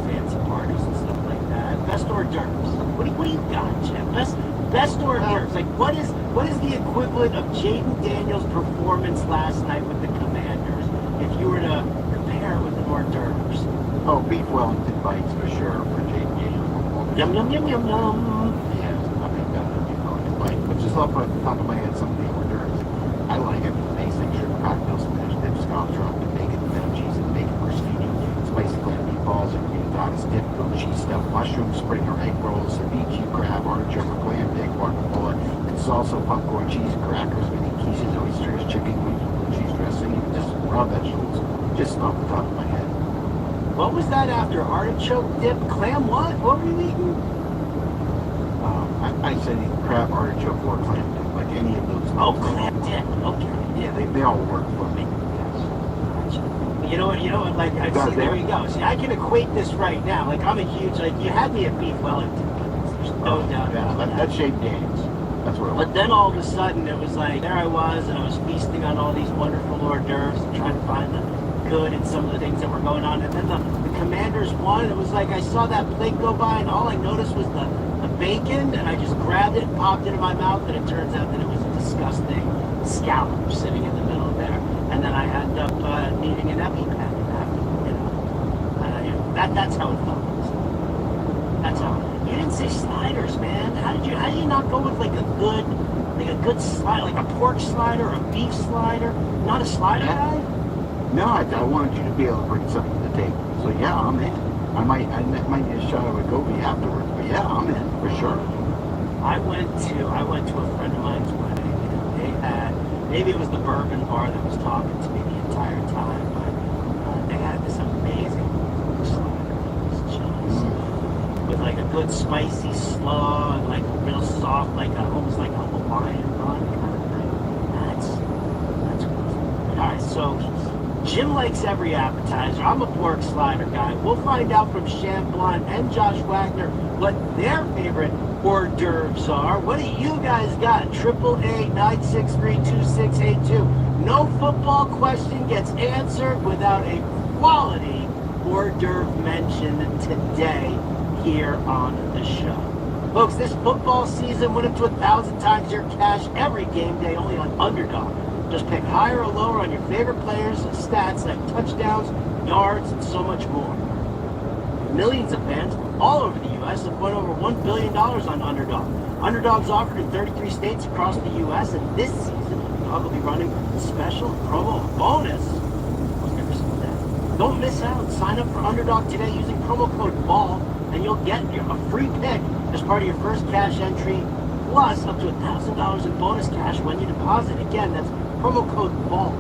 fancy parties and stuff like that. Best hors d'oeuvres. What do you got, Jim? Best hors d'oeuvres. What is the equivalent of Jaden Daniels' performance last night with the Commanders? If you were to compare it with the hors d'oeuvres. Oh, beef Wellington bites for sure for Jaden Daniels. Yum yum yum yum yum. Yeah, it's nothing better than beef Wellington bite. But just off the top of my head, some of the hors d'oeuvres, I like it. Basic shrimp cocktail, spinach dip, scallop drop, bacon, feta cheese, and bacon crostini, spicy clam meatballs, and rigatoni's dip, grilled cheese stuffed mushroom, spring or egg rolls, ceviche, crab, artichoke, clam, big guacamole, and salsa, popcorn, cheese, crackers, mini quiches, oysters, chicken wings, blue cheese dressing, and just raw vegetables. Just off the top of my head. What was that after? Artichoke dip, clam what? What were you eating? I said crab, artichoke, or clam dip, any of those. Oh, clam dip. Okay. Yeah, they all work for me. Yes. You know what? I see. There you go. See, I can equate this right now. I'm a huge. You had me at beef Wellington. There's no doubt about that. That shaped games. That's what it was. But then all of a sudden, it was there I was, and I was feasting on all these wonderful hors d'oeuvres and trying to find the good in some of the things that were going on. And then the Commanders won. It was I saw that plate go by, and all I noticed was the bacon, and I just grabbed it and popped it in my mouth, and it turns out that it was a disgusting scallop sitting in the middle there. And then I ended up needing an EpiPen. That's how it felt. That's how. You didn't say sliders, man. How did you not go with a good slide, like a pork slider or a beef slider? Not a slider guy? No, I wanted you to be able to bring something to the table. So yeah, I'm in. I might need a shot of a goby afterwards, but yeah, I'm in for sure. I went to a friend of mine's wedding. They had, maybe it was the bourbon bar that was talking to me the entire time, but they had this amazing slider. With a good spicy slaw and real soft, almost like a Hawaiian bun kind of thing. That's cool. Alright, so Jim likes every appetizer. I'm a pork slider guy. We'll find out from Shan Blunt and Josh Wagner what their favorite hors d'oeuvres are. What do you guys got? 888-963-2682. No football question gets answered without a quality hors d'oeuvre mention today here on the show. Folks, this football season, win up to 1,000 times your cash every game day only on Underdog. Just pick higher or lower on your favorite players' stats like touchdowns, yards, and so much more. Millions of fans all over the U.S. have won over $1 billion on Underdog. Underdog's offered in 33 states across the U.S., and this season, Underdog will be running a special promo bonus. Don't miss out. Sign up for Underdog today using promo code BALL, and you'll get a free pick as part of your first cash entry, plus up to $1,000 in bonus cash when you deposit. Again, that's promo code BALL.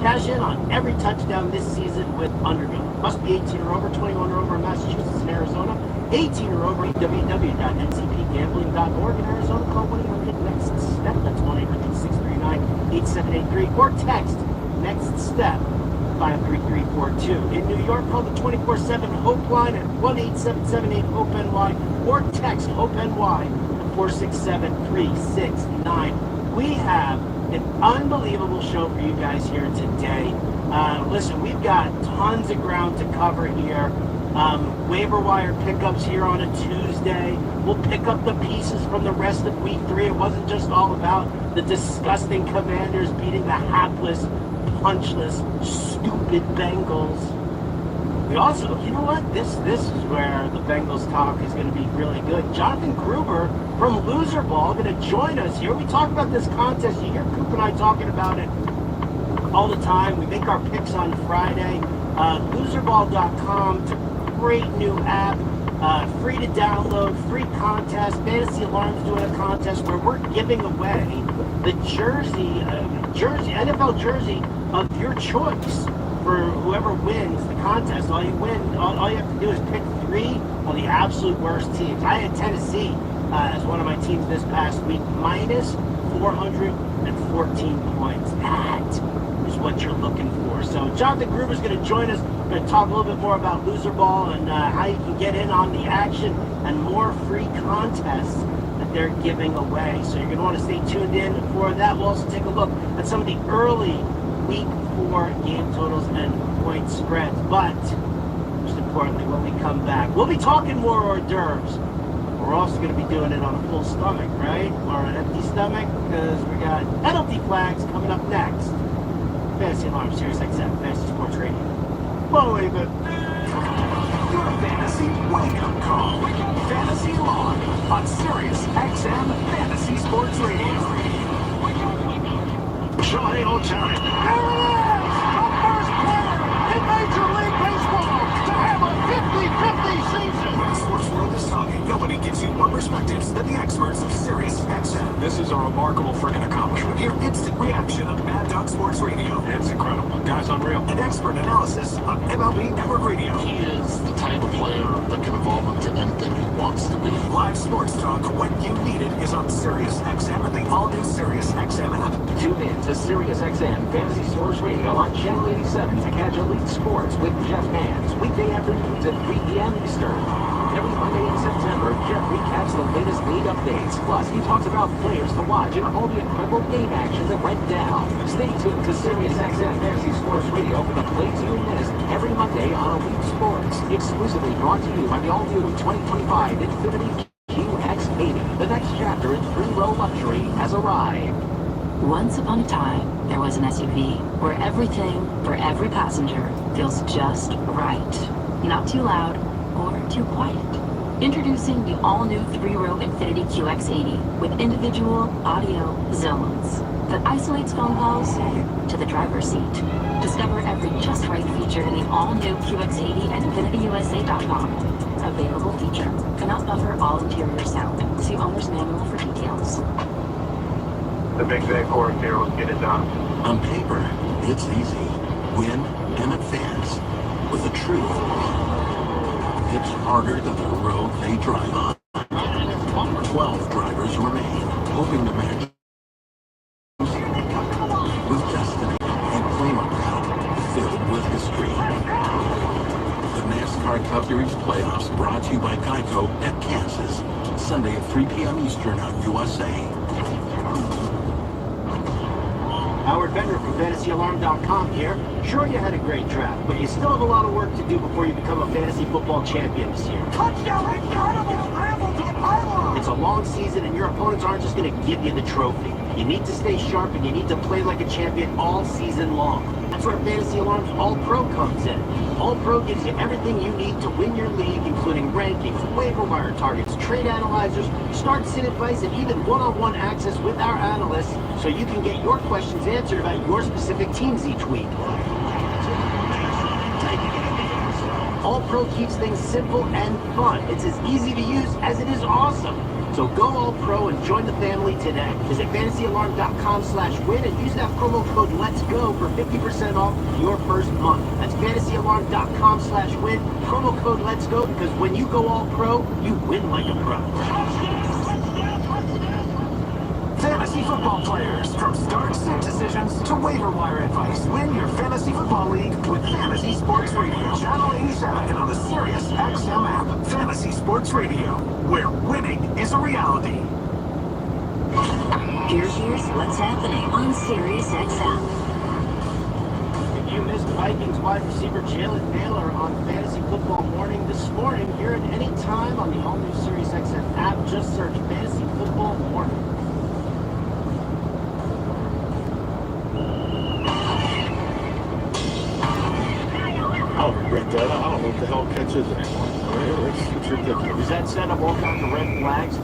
Cash in on every touchdown this season with Underdog. Must be 18 or over, 21 or over in Massachusetts and Arizona. 18 or over at www.ncpgambling.org in Arizona. Call 1-800-NEXT-STEP. That's 1-800-639-8783. Or text NEXT STEP 53342. In New York, call the 24/7 Hope line at 1-877-8-HOPE-NY or text HOPE-NY at 467-369. We have an unbelievable show for you guys here today. Listen, we've got tons of ground to cover here. Waiver wire pickups here on a Tuesday. We'll pick up the pieces from the rest of week 3. It wasn't just all about the disgusting Commanders beating the hapless, punchless, stupid Bengals. We also, you know what? This is where the Bengals talk is going to be really good. Jonathan Gruber from Loser Ball going to join us here. We talk about this contest. You hear Coop and I talking about it all the time. We make our picks on Friday. Loserball.com. It's a great new app. Free to download. Free contest. Fantasy Alarm's doing a contest where we're giving away the NFL jersey of your choice for whoever wins the contest. All you have to do is pick 3 of the absolute worst teams. I had Tennessee as one of my teams this past week, minus 414 points. That is what you're looking for. So Jonathan Gruber is going to join us. We're going to talk a little bit more about Loser Ball and how you can get in on the action and more free contests that they're giving away. So you're going to want to stay tuned in for that. We'll also take a look at some of the early week 4 game totals and point spreads. But most importantly, when we come back, we'll be talking more hors d'oeuvres. We're also going to be doing it on a full stomach, right? Or an empty stomach, because we got penalty flags coming up next. Fantasy Alarm, Sirius XM, Fantasy Sports Radio. Believe it. Your fantasy wake-up call. Fantasy Alarm on Sirius XM Fantasy Sports Radio. Shohei Ohtani. There it is! The first player in Major League Baseball to have a 50-50 season. When the sports world is talking, nobody gives you more perspectives than the experts of Sirius XM. This is a remarkable freaking accomplishment. Hear instant reaction on Mad Dog Sports Radio. It's incredible. Guy's unreal. And expert analysis on MLB Network Radio. He is the type of player that can evolve into anything he wants to be. Live sports talk when you need it is on Sirius XM and the all-new Sirius XM app. Tune in to Sirius XM Fantasy Sports Radio on Channel 87 to catch Elite Sports with Jeff Hands, weekday afternoons at 3 p.m. Eastern. Every Monday in September, Jeff recaps the latest league updates. Plus, he talks about players to watch and all the incredible game action that went down. Stay tuned to Sirius XM Fantasy Sports Radio for the plays you missed every Monday on Elite Sports. Exclusively brought to you by the all-new 2025 Infiniti QX80. The next chapter in 3-row luxury has arrived. Once upon a time, there was an SUV where everything for every passenger feels just right. Not too loud or too quiet. Introducing the all-new 3-row Infiniti QX80 with individual audio zones that isolates phone calls to the driver's seat. Discover every just right feature in the all-new QX80 at InfinityUSA.com. Available feature. Cannot buffer all interior sound. See owner's manual for details. The Big Bang Chorus here will get it done. On paper, it's easy. Win and advance. With the truth, it's harder than the road they drive on. 12 drivers remain, hoping to match with destiny and claim a route filled with history. The NASCAR Cup Series playoffs brought to you by Geico at Kansas. Sunday at 3 p.m. Eastern on USA. Howard Bender from FantasyAlarm.com here. Sure, you had a great draft, but you still have a lot of work to do before you become a fantasy football champion this year. Touchdown, incredible scramble to the pylon. It's a long season, and your opponents aren't just going to give you the trophy. You need to stay sharp, and you need to play like a champion all season long. That's where Fantasy Alarm's All-Pro comes in. All-Pro gives you everything you need to win your league, including rankings, waiver wire targets, trade analyzers, start-sit advice, and even one-on-one access with our analysts, so you can get your questions answered about your specific teams each week. All-Pro keeps things simple and fun. It's as easy to use as it is awesome. So go All-Pro and join the family today. Visit fantasyalarm.com/win and use that promo code Let's Go for 50% off your first month. That's fantasyalarm.com/win, promo code Let's Go, because when you go All-Pro, you win like a pro. Fantasy football players, from start-sit decisions to waiver wire advice. Win your fantasy football league with Fantasy Sports Radio. Channel 87 and on the Sirius XM app. Fantasy Sports Radio, where winning is a reality. Here's what's happening on Sirius XM. If you missed Vikings wide receiver Jalen Naylor on Fantasy Football Morning this morning, hear it anytime on the all-new Sirius XM app. Just search Fantasy Football Morning. I'll regret that. I don't know what the hell catch is anymore. It's ridiculous. Does that set up all kinds of red flags?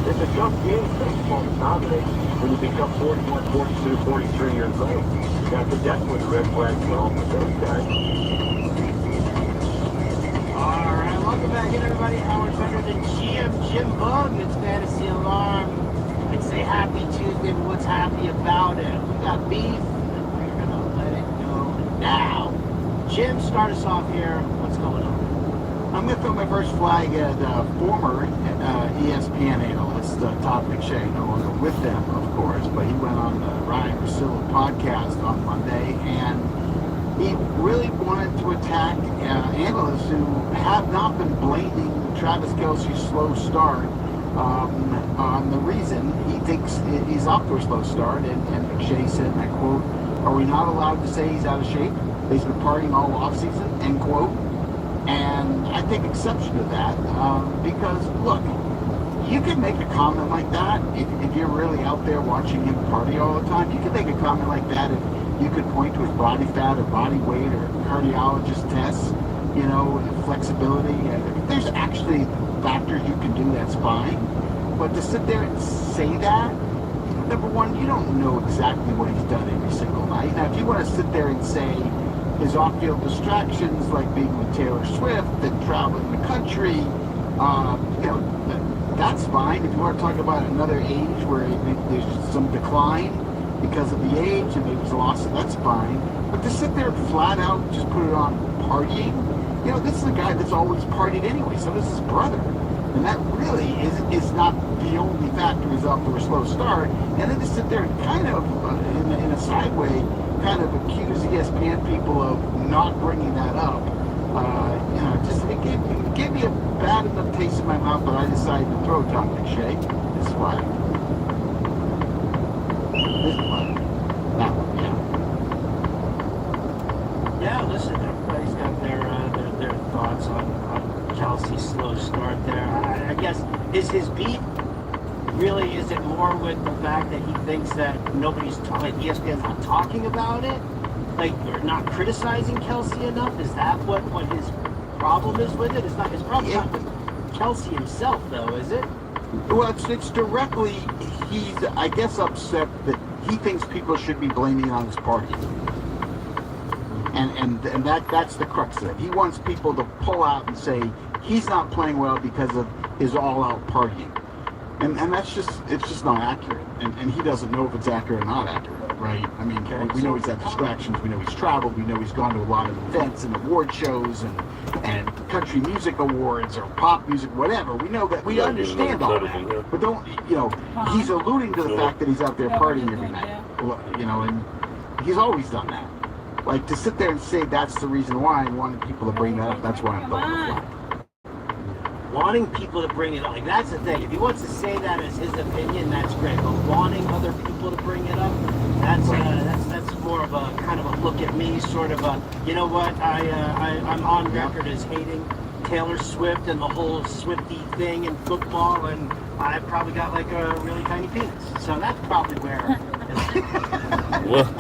It's a tough game baseball to dominate when you become 41, 42, 43 years old. That's definitely red flag for all of those guys. All right, welcome back in, everybody. Howard Bender, the GM, Jim Bug. It's Fantasy Alarm. I'd say happy Tuesday, but what's happy about it? We got beef, and we're going to let it go now. Jim, start us off here. What's going on? I'm going to throw my first flag at former ESPN analyst Todd McShay, no longer with them, of course, but he went on the Ryan Russillo podcast on Monday, and he really wanted to attack analysts who have not been blaming Travis Kelce's slow start on the reason he thinks he's off to a slow start, and McShay said, and I quote, "Are we not allowed to say he's out of shape? He's been partying all offseason," end quote. And I take exception to that because, look, you can make a comment like that if you're really out there watching him party all the time. You can make a comment like that if you could point to his body fat or body weight or cardiologist tests, you know, flexibility. If there's actually factors you can do, that's fine. But to sit there and say that, number one, you don't know exactly what he's done every single night. Now, if you want to sit there and say his off-field distractions, like being with Taylor Swift and traveling the country, you know, that's fine. If you want to talk about another age where there's some decline because of the age and maybe he's lost it, that's fine. But to sit there and flat out just put it on partying, you know, this is a guy that's always partied anyway, so this is his brother. And that really is not the only factor he's off to a slow start. And then to sit there and kind of, in a side way, kind of accuse ESPN people of not bringing that up, you know, just it gave me a bad enough taste in my mouth, but I decided to throw Tom McShay this flag. This flag. That one, yeah. Yeah, listen, everybody's got their thoughts on Kelsey's slow start there. I guess, is his beat really, is it more with the fact that he thinks that nobody's like ESPN's not talking about it? Like, or not criticizing Kelce enough? Is that what his problem is with it? It's not his problem, not with Kelce himself, though, is it? Well, it's directly, he's, I guess, upset that he thinks people should be blaming it on his party. And that's the crux of it. He wants people to pull out and say he's not playing well because of his all-out partying. And that's just, it's just not accurate. And he doesn't know if it's accurate or not accurate, right? I mean, we know he's had distractions, we know he's traveled, we know he's gone to a lot of events and award shows and country music awards or pop music, whatever. We know that, we understand all that. But don't, you know, he's alluding to the fact that he's out there partying every night, you know, and he's always done that. Like, to sit there and say that's the reason why and wanting people to bring that up, that's why I'm throwing the flag. Wanting people to bring it up, like, that's the thing. If he wants to say that as his opinion, that's great. But wanting other people to bring it up, That's more of a kind of a look at me, sort of a, you know what, I'm on record as hating Taylor Swift and the whole Swiftie thing in football, and I've probably got like a really tiny penis. So that's probably where. Well,